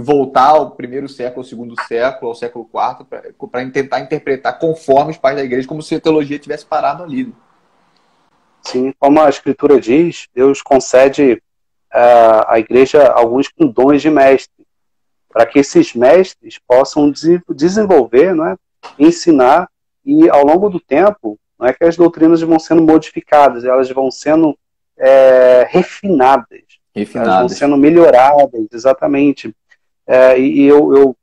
voltar ao primeiro século, ao segundo século, ao século IV, para tentar interpretar conforme os pais da igreja, como se a teologia tivesse parado ali. Sim, como a Escritura diz, Deus concede à igreja alguns com dons de mestre, para que esses mestres possam desenvolver, não é, ensinar, e ao longo do tempo, não é que as doutrinas vão sendo modificadas, elas vão sendo refinadas. Elas vão sendo melhoradas, exatamente. E eu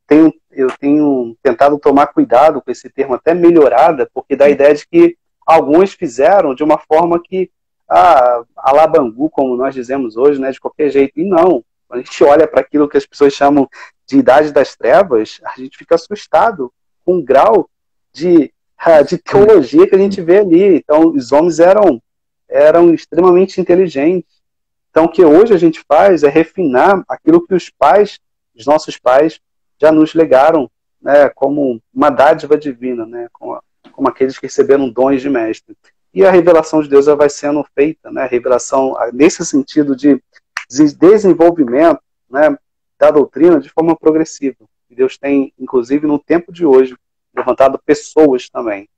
tenho tentado tomar cuidado com esse termo, até melhorada, porque dá a ideia de que alguns fizeram de uma forma que, a la Bangu, como nós dizemos hoje, né, de qualquer jeito. E não, quando a gente olha para aquilo que as pessoas chamam de idade das trevas, a gente fica assustado com o grau de teologia que a gente vê ali. Então, os homens eram extremamente inteligentes. Então, o que hoje a gente faz é refinar aquilo que os nossos pais, já nos legaram, né, como uma dádiva divina, né, como aqueles que receberam dons de mestre. E a revelação de Deus vai sendo feita, né, a revelação nesse sentido de desenvolvimento, né, da doutrina de forma progressiva. E Deus tem, inclusive, no tempo de hoje, levantado pessoas também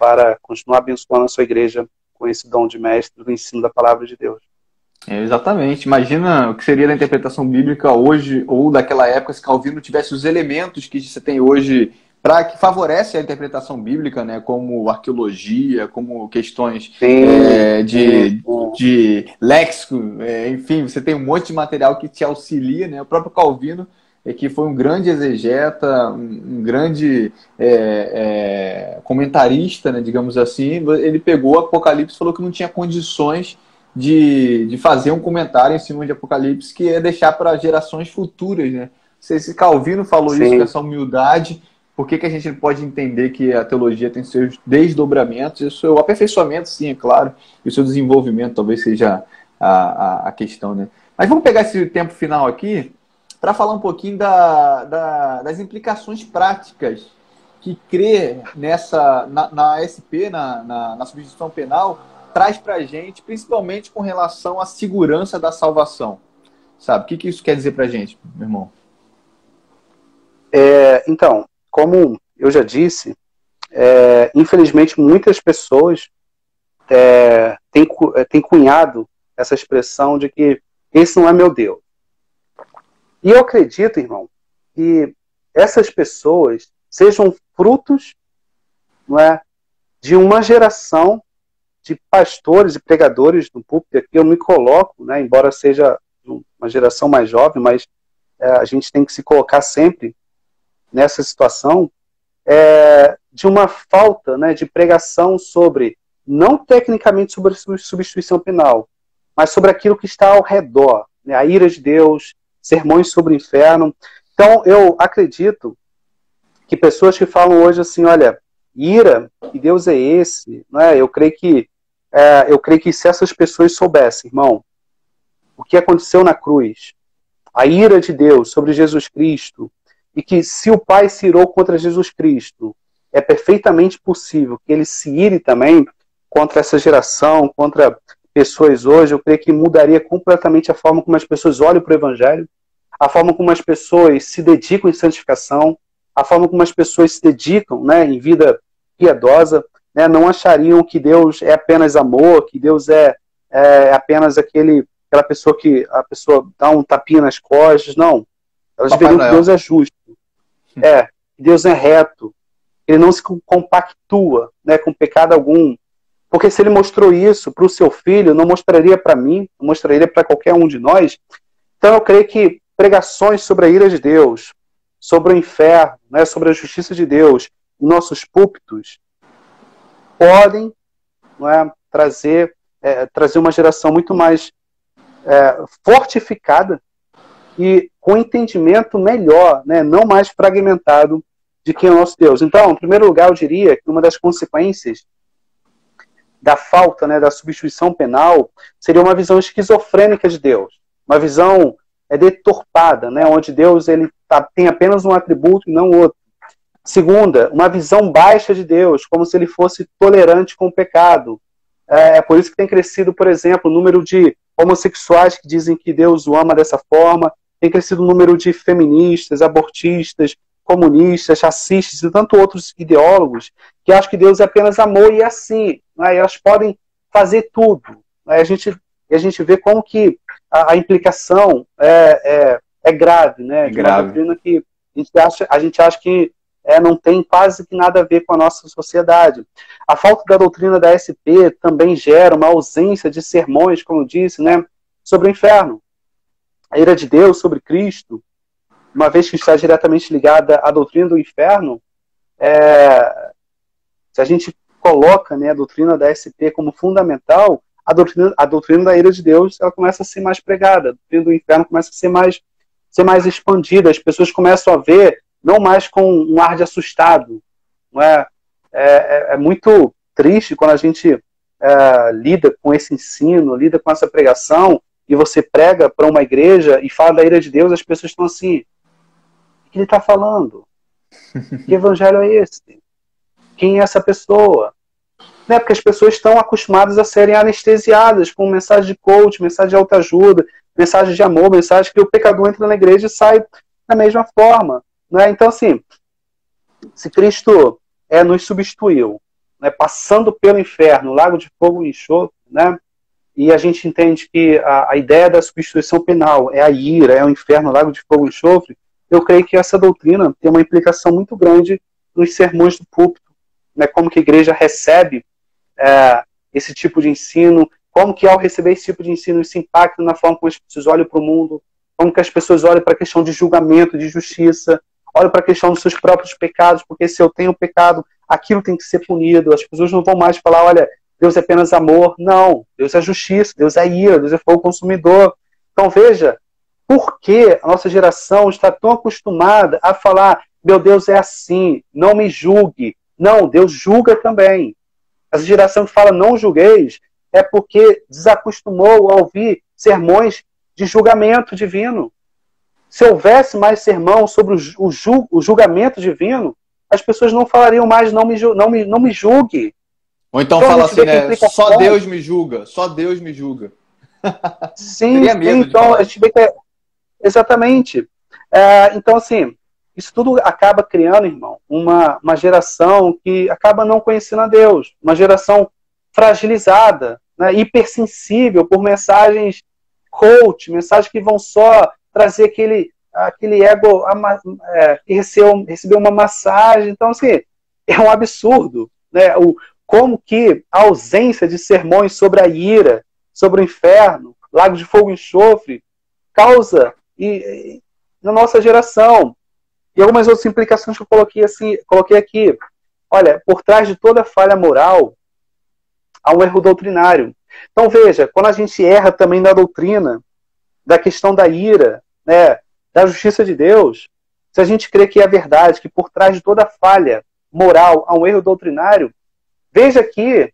para continuar abençoando a sua igreja com esse dom de mestre do ensino da palavra de Deus. Exatamente. Imagina o que seria da interpretação bíblica hoje ou daquela época se Calvino tivesse os elementos que você tem hoje que favorece a interpretação bíblica, né? Como arqueologia, como questões de léxico, enfim, você tem um monte de material que te auxilia, né? O próprio Calvino, que foi um grande exegeta, um grande comentarista, né, digamos assim, ele pegou o Apocalipse e falou que não tinha condições de fazer um comentário em cima de Apocalipse que é deixar para gerações futuras, né? Se Calvino falou isso, com essa humildade, por que a gente pode entender que a teologia tem seus desdobramentos e o seu aperfeiçoamento, sim, é claro, e o seu desenvolvimento talvez seja a questão, né? Mas vamos pegar esse tempo final aqui para falar um pouquinho das implicações práticas que crer na ASP, na substituição penal, traz para a gente, principalmente com relação à segurança da salvação. Sabe? O que isso quer dizer para a gente, meu irmão? Então, como eu já disse, infelizmente muitas pessoas têm cunhado essa expressão de que esse não é meu Deus. E eu acredito, irmão, que essas pessoas sejam frutos, não é, de uma geração de pastores e pregadores no púlpito. Aqui eu me coloco, né, embora seja uma geração mais jovem, mas a gente tem que se colocar sempre nessa situação de uma falta, né, de pregação sobre, não tecnicamente sobre a substituição penal, mas sobre aquilo que está ao redor, né, a ira de Deus, sermões sobre o inferno. Então eu acredito que pessoas que falam hoje assim, olha, ira, que Deus é esse, né? Eu creio que se essas pessoas soubessem, irmão, o que aconteceu na cruz, a ira de Deus sobre Jesus Cristo, e que se o Pai se irou contra Jesus Cristo, é perfeitamente possível que ele se ire também contra essa geração, contra pessoas hoje. Eu creio que mudaria completamente a forma como as pessoas olham para o Evangelho, a forma como as pessoas se dedicam em santificação, a forma como as pessoas se dedicam, né, em vida piedosa, né, não achariam que Deus é apenas amor, que Deus é apenas aquela pessoa que a pessoa dá um tapinha nas costas. Não. Elas veriam que Deus é justo, que Deus é reto, ele não se compactua, né, com pecado algum. Porque se ele mostrou isso para o seu filho, não mostraria para mim, não mostraria para qualquer um de nós. Então eu creio que pregações sobre a ira de Deus, sobre o inferno, né, sobre a justiça de Deus, em nossos púlpitos, podem, não é, trazer uma geração muito mais fortificada e com entendimento melhor, né, não mais fragmentado de quem é o nosso Deus. Então, em primeiro lugar, eu diria que uma das consequências da falta, né, da substituição penal seria uma visão esquizofrênica de Deus, uma visão deturpada, né, onde Deus tem apenas um atributo e não outro. Segunda, uma visão baixa de Deus, como se ele fosse tolerante com o pecado. É por isso que tem crescido, por exemplo, o número de homossexuais que dizem que Deus o ama dessa forma, tem crescido o número de feministas, abortistas, comunistas, racistas e tantos outros ideólogos que acham que Deus é apenas amor e assim, né, elas podem fazer tudo. Né, a gente vê como que a implicação é grave, né? De uma doutrina que a gente acha que não tem quase que nada a ver com a nossa sociedade. A falta da doutrina da SP também gera uma ausência de sermões, como eu disse, né, sobre o inferno. A ira de Deus sobre Cristo, uma vez que está diretamente ligada à doutrina do inferno, se a gente coloca, né, a doutrina da SP como fundamental, a doutrina da ira de Deus ela começa a ser mais pregada, a doutrina do inferno começa a ser mais expandida, as pessoas começam a ver não mais com um ar de assustado. Não é? É muito triste quando a gente lida com esse ensino, lida com essa pregação, e você prega para uma igreja e fala da ira de Deus, as pessoas estão assim, o que ele está falando? Que evangelho é esse? Quem é essa pessoa? Né? Porque as pessoas estão acostumadas a serem anestesiadas com mensagem de coach, mensagem de autoajuda, mensagem de amor, mensagem que o pecador entra na igreja e sai da mesma forma. Né? Então, assim, se Cristo nos substituiu, né, passando pelo inferno, lago de fogo e enxofre, né, e a gente entende que a ideia da substituição penal é a ira, é o inferno, lago de fogo e enxofre, eu creio que essa doutrina tem uma implicação muito grande nos sermões do púlpito, né, como que a igreja recebe esse tipo de ensino, como que ao receber esse tipo de ensino isso impacta na forma como as pessoas olham para o mundo, como que as pessoas olham para a questão de julgamento, de justiça, olham para a questão dos seus próprios pecados, porque se eu tenho pecado, aquilo tem que ser punido. As pessoas não vão mais falar, olha, Deus é apenas amor. Não, Deus é justiça, Deus é ira, Deus é fogo consumidor. Então veja, por que a nossa geração está tão acostumada a falar, meu Deus é assim, não me julgue. Não, Deus julga também. Essa geração que fala não julgueis é porque desacostumou a ouvir sermões de julgamento divino. Se houvesse mais sermão sobre o julgamento divino, as pessoas não falariam mais não me julgue. Ou então fala assim, né? Só Deus me julga, só Deus me julga. Sim, então a gente vê que exatamente. Então, assim, isso tudo acaba criando, irmão, uma geração que acaba não conhecendo a Deus, uma geração fragilizada, né, hipersensível por mensagens coach, mensagens que vão só trazer aquele ego que recebeu uma massagem. Então, assim, é um absurdo, né? Como que a ausência de sermões sobre a ira, sobre o inferno, lago de fogo e enxofre, causa na nossa geração. E algumas outras implicações que eu coloquei aqui. Olha, por trás de toda falha moral, há um erro doutrinário. Então, veja, quando a gente erra também na doutrina, da questão da ira, né, da justiça de Deus, se a gente crê que é verdade, que por trás de toda falha moral há um erro doutrinário, veja aqui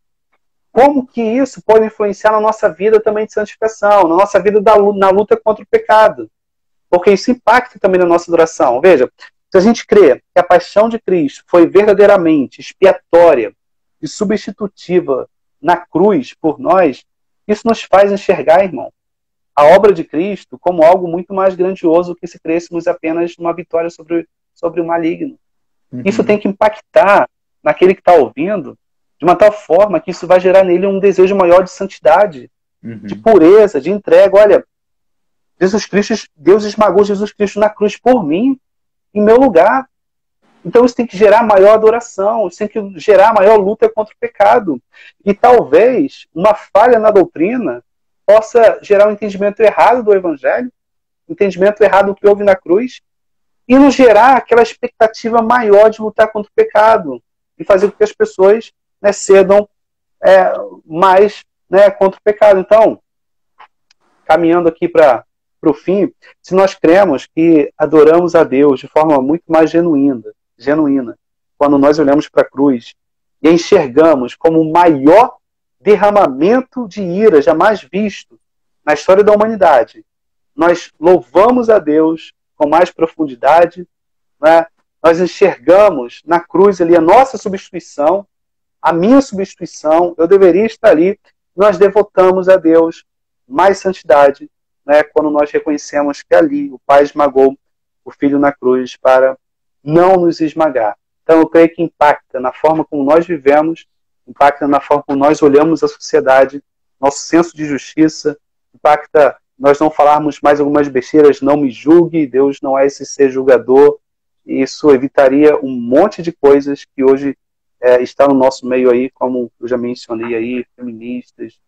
como que isso pode influenciar na nossa vida também de santificação, na nossa vida na luta contra o pecado. Porque isso impacta também na nossa adoração. Veja, se a gente crê que a paixão de Cristo foi verdadeiramente expiatória e substitutiva na cruz por nós, isso nos faz enxergar, irmão, a obra de Cristo como algo muito mais grandioso que se crêssemos apenas numa vitória sobre o maligno. Uhum. Isso tem que impactar naquele que está ouvindo de uma tal forma que isso vai gerar nele um desejo maior de santidade, de pureza, de entrega. Olha, Deus esmagou Jesus Cristo na cruz por mim, em meu lugar. Então isso tem que gerar maior adoração, isso tem que gerar maior luta contra o pecado. E talvez uma falha na doutrina possa gerar um entendimento errado do Evangelho, entendimento errado do que houve na cruz, e nos gerar aquela expectativa maior de lutar contra o pecado, e fazer com que as pessoas, né, cedam mais, né, contra o pecado. Então, caminhando aqui para o fim, se nós cremos que adoramos a Deus de forma muito mais genuína, quando nós olhamos para a cruz e a enxergamos como o maior derramamento de ira jamais visto na história da humanidade, nós louvamos a Deus com mais profundidade, né? Nós enxergamos na cruz ali a nossa substituição, a minha substituição, eu deveria estar ali, nós devotamos a Deus mais santidade, né? Quando nós reconhecemos que ali o Pai esmagou o Filho na cruz para não nos esmagar. Então eu creio que impacta na forma como nós vivemos, impacta na forma como nós olhamos a sociedade, nosso senso de justiça, impacta nós não falarmos mais algumas besteiras, não me julgue, Deus não é esse ser julgador. Isso evitaria um monte de coisas que hoje está no nosso meio aí, como eu já mencionei aí, feministas,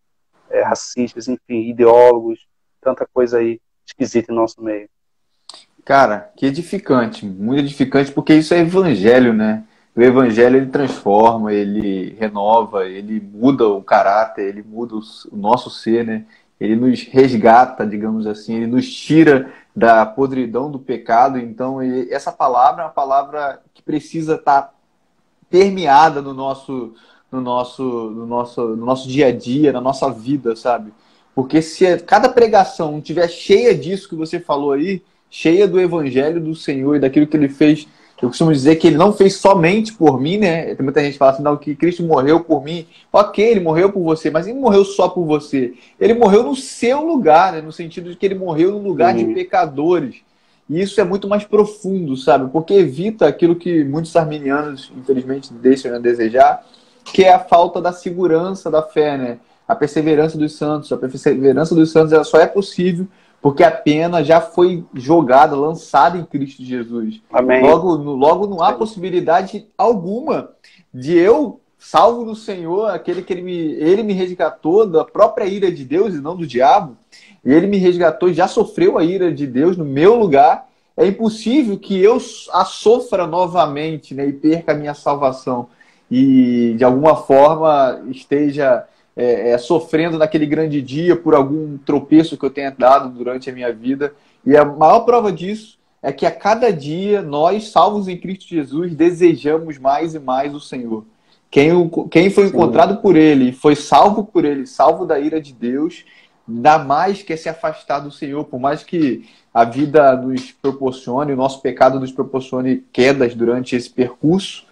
racistas, enfim, ideólogos, tanta coisa aí esquisita em nosso meio. Cara, que edificante, muito edificante, porque isso é evangelho, né? O evangelho, ele transforma, ele renova, ele muda o caráter, ele muda o nosso ser, né? Ele nos resgata, digamos assim, ele nos tira da podridão do pecado. Então, essa palavra é uma palavra que precisa estar permeada no nosso dia a dia, na nossa vida, sabe? Porque se cada pregação estiver cheia disso que você falou aí, cheia do evangelho do Senhor e daquilo que ele fez, eu costumo dizer que ele não fez somente por mim, né? Tem muita gente que fala assim, não, que Cristo morreu por mim. Ok, ele morreu por você, mas ele não morreu só por você. Ele morreu no seu lugar, né? No sentido de que ele morreu no lugar de pecadores. E isso é muito mais profundo, sabe? Porque evita aquilo que muitos arminianos, infelizmente, deixam a desejar, que é a falta da segurança da fé, né? A perseverança dos santos. A perseverança dos santos ela só é possível porque a pena já foi jogada, lançada em Cristo Jesus. Amém. Logo não há possibilidade alguma de eu, salvo no Senhor, aquele que ele me resgatou da própria ira de Deus e não do diabo, e ele me resgatou e já sofreu a ira de Deus no meu lugar, é impossível que eu a sofra novamente, né, e perca a minha salvação. E de alguma forma esteja sofrendo naquele grande dia por algum tropeço que eu tenha dado durante a minha vida. E a maior prova disso é que a cada dia nós, salvos em Cristo Jesus, desejamos mais e mais o Senhor. Quem foi encontrado por Ele, foi salvo por Ele, salvo da ira de Deus, ainda mais quer se afastar do Senhor, por mais que a vida nos proporcione, o nosso pecado nos proporcione quedas durante esse percurso.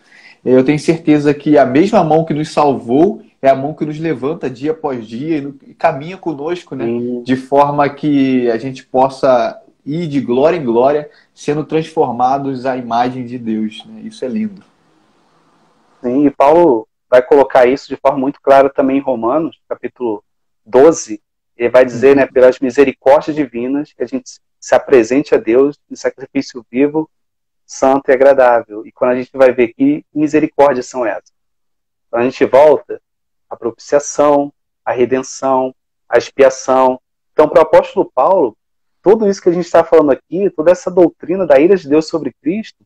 Eu tenho certeza que a mesma mão que nos salvou é a mão que nos levanta dia após dia e caminha conosco, né? De forma que a gente possa ir de glória em glória, sendo transformados à imagem de Deus, né? Isso é lindo. Sim, e Paulo vai colocar isso de forma muito clara também em Romanos, capítulo 12. Ele vai dizer, né, pelas misericórdias divinas, que a gente se apresente a Deus em sacrifício vivo, santo e agradável. E quando a gente vai ver que misericórdias são essas? Quando a gente volta, a propiciação, a redenção, a expiação. Então, para o apóstolo Paulo, tudo isso que a gente está falando aqui, toda essa doutrina da ira de Deus sobre Cristo,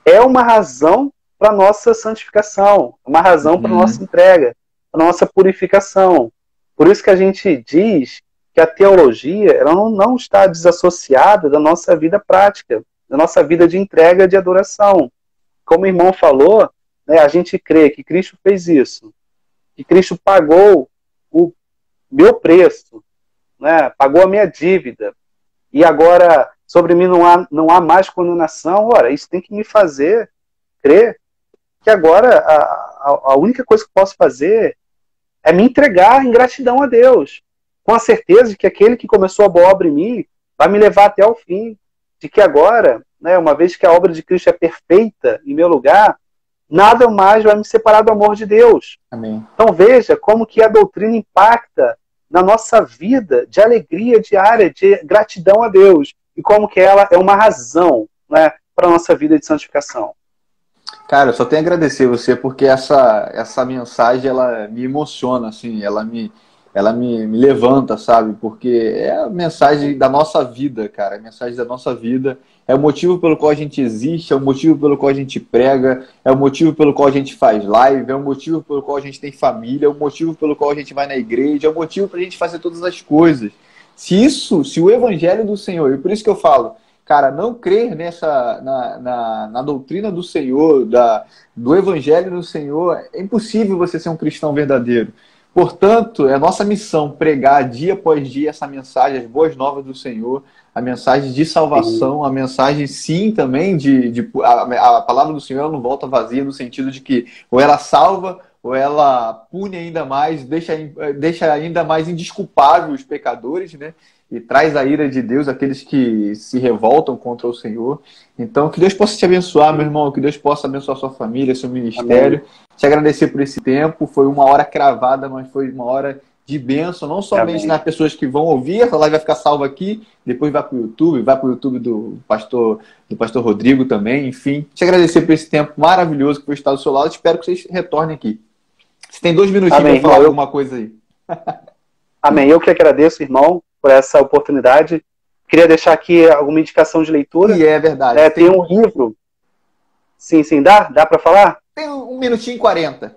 é uma razão para a nossa santificação, uma razão para a nossa entrega, para a nossa purificação. Por isso que a gente diz que a teologia ela não está desassociada da nossa vida prática, da nossa vida de entrega, de adoração. Como o irmão falou, né, a gente crê que Cristo fez isso, que Cristo pagou o meu preço, né, pagou a minha dívida, e agora sobre mim não há mais condenação. Ora, isso tem que me fazer crer que agora a única coisa que eu posso fazer é me entregar em gratidão a Deus, com a certeza de que aquele que começou a boa obra em mim vai me levar até o fim, de que agora, né, uma vez que a obra de Cristo é perfeita em meu lugar, nada mais vai me separar do amor de Deus. Amém. Então veja como que a doutrina impacta na nossa vida de alegria diária, de gratidão a Deus, e como que ela é uma razão, né, para a nossa vida de santificação. Cara, eu só tenho a agradecer você, porque essa mensagem, ela me emociona, assim, ela me levanta, sabe? Porque é a mensagem da nossa vida, cara, a mensagem da nossa vida, é o motivo pelo qual a gente existe, é o motivo pelo qual a gente prega, é o motivo pelo qual a gente faz live, é o motivo pelo qual a gente tem família, é o motivo pelo qual a gente vai na igreja, é o motivo pra gente fazer todas as coisas. Se o evangelho do Senhor, e por isso que eu falo, cara, não crer na doutrina do Senhor, do Evangelho do Senhor, é impossível você ser um cristão verdadeiro. Portanto, é nossa missão pregar dia após dia essa mensagem, as boas novas do Senhor, a mensagem de salvação, a mensagem, sim, também a palavra do Senhor ela não volta vazia, no sentido de que ou ela salva ou ela pune ainda mais, deixa ainda mais indesculpáveis os pecadores, né? E traz a ira de Deus àqueles que se revoltam contra o Senhor. Então, que Deus possa te abençoar, meu irmão, que Deus possa abençoar sua família, seu ministério. Amém. Te agradecer por esse tempo, foi uma hora cravada, mas foi uma hora de bênção, não somente nas pessoas que vão ouvir, essa live vai ficar salva aqui, depois vai para o YouTube do pastor Rodrigo também, enfim. Te agradecer por esse tempo maravilhoso que foi estar do seu lado, espero que vocês retornem aqui. Você tem 2 minutinhos para falar alguma coisa aí. Amém, eu que agradeço, irmão, por essa oportunidade. Queria deixar aqui alguma indicação de leitura. E é verdade. Tem um livro. Sim, dá para falar? Tem 1 minutinho e 40.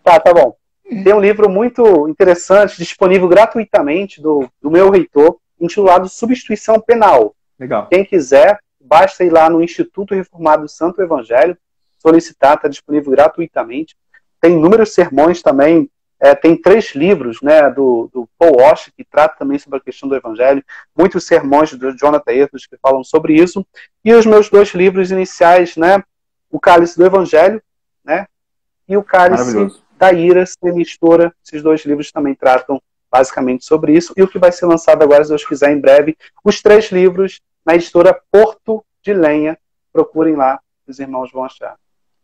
Tá bom. Tem um livro muito interessante, disponível gratuitamente do meu reitor, intitulado Substituição Penal. Legal. Quem quiser, basta ir lá no Instituto Reformado Santo Evangelho, solicitar, está disponível gratuitamente. Tem inúmeros sermões também. Tem 3 livros, né, do Paul Washer, que trata também sobre a questão do Evangelho, muitos sermões do Jonathan Edwards que falam sobre isso, e os meus 2 livros iniciais, né, O Cálice do Evangelho, né, e O Cálice da Ira, Editora. Esses 2 livros também tratam basicamente sobre isso, e o que vai ser lançado agora, se Deus quiser, em breve, os 3 livros na editora Porto de Lenha. Procurem lá, os irmãos vão achar.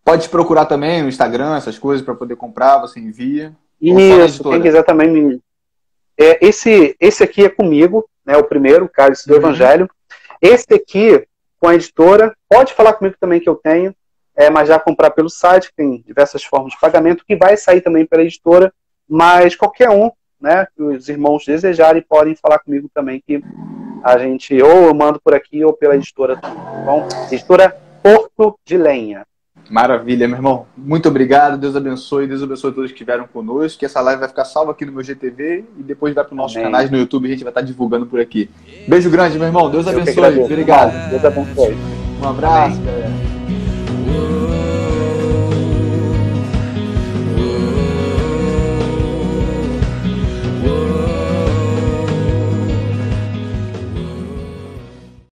Pode procurar também no Instagram, essas coisas, para poder comprar, você envia. Isso, quem quiser também me... Esse aqui é comigo, né, o primeiro, o Cálice do Evangelho. Esse aqui, com a editora, pode falar comigo também que eu tenho, mas já comprar pelo site, que tem diversas formas de pagamento, que vai sair também pela editora, mas qualquer um, né, que os irmãos desejarem, podem falar comigo também, que a gente, ou eu mando por aqui, ou pela editora, tá bom? Editora Porto de Lenha. Maravilha, meu irmão. Muito obrigado. Deus abençoe todos que estiveram conosco. Que essa live vai ficar salva aqui no meu GTV e depois vai para os nossos canais no YouTube. A gente vai estar divulgando por aqui. Beijo grande, meu irmão. Deus abençoe. Obrigado. Deus abençoe. Um abraço, galera.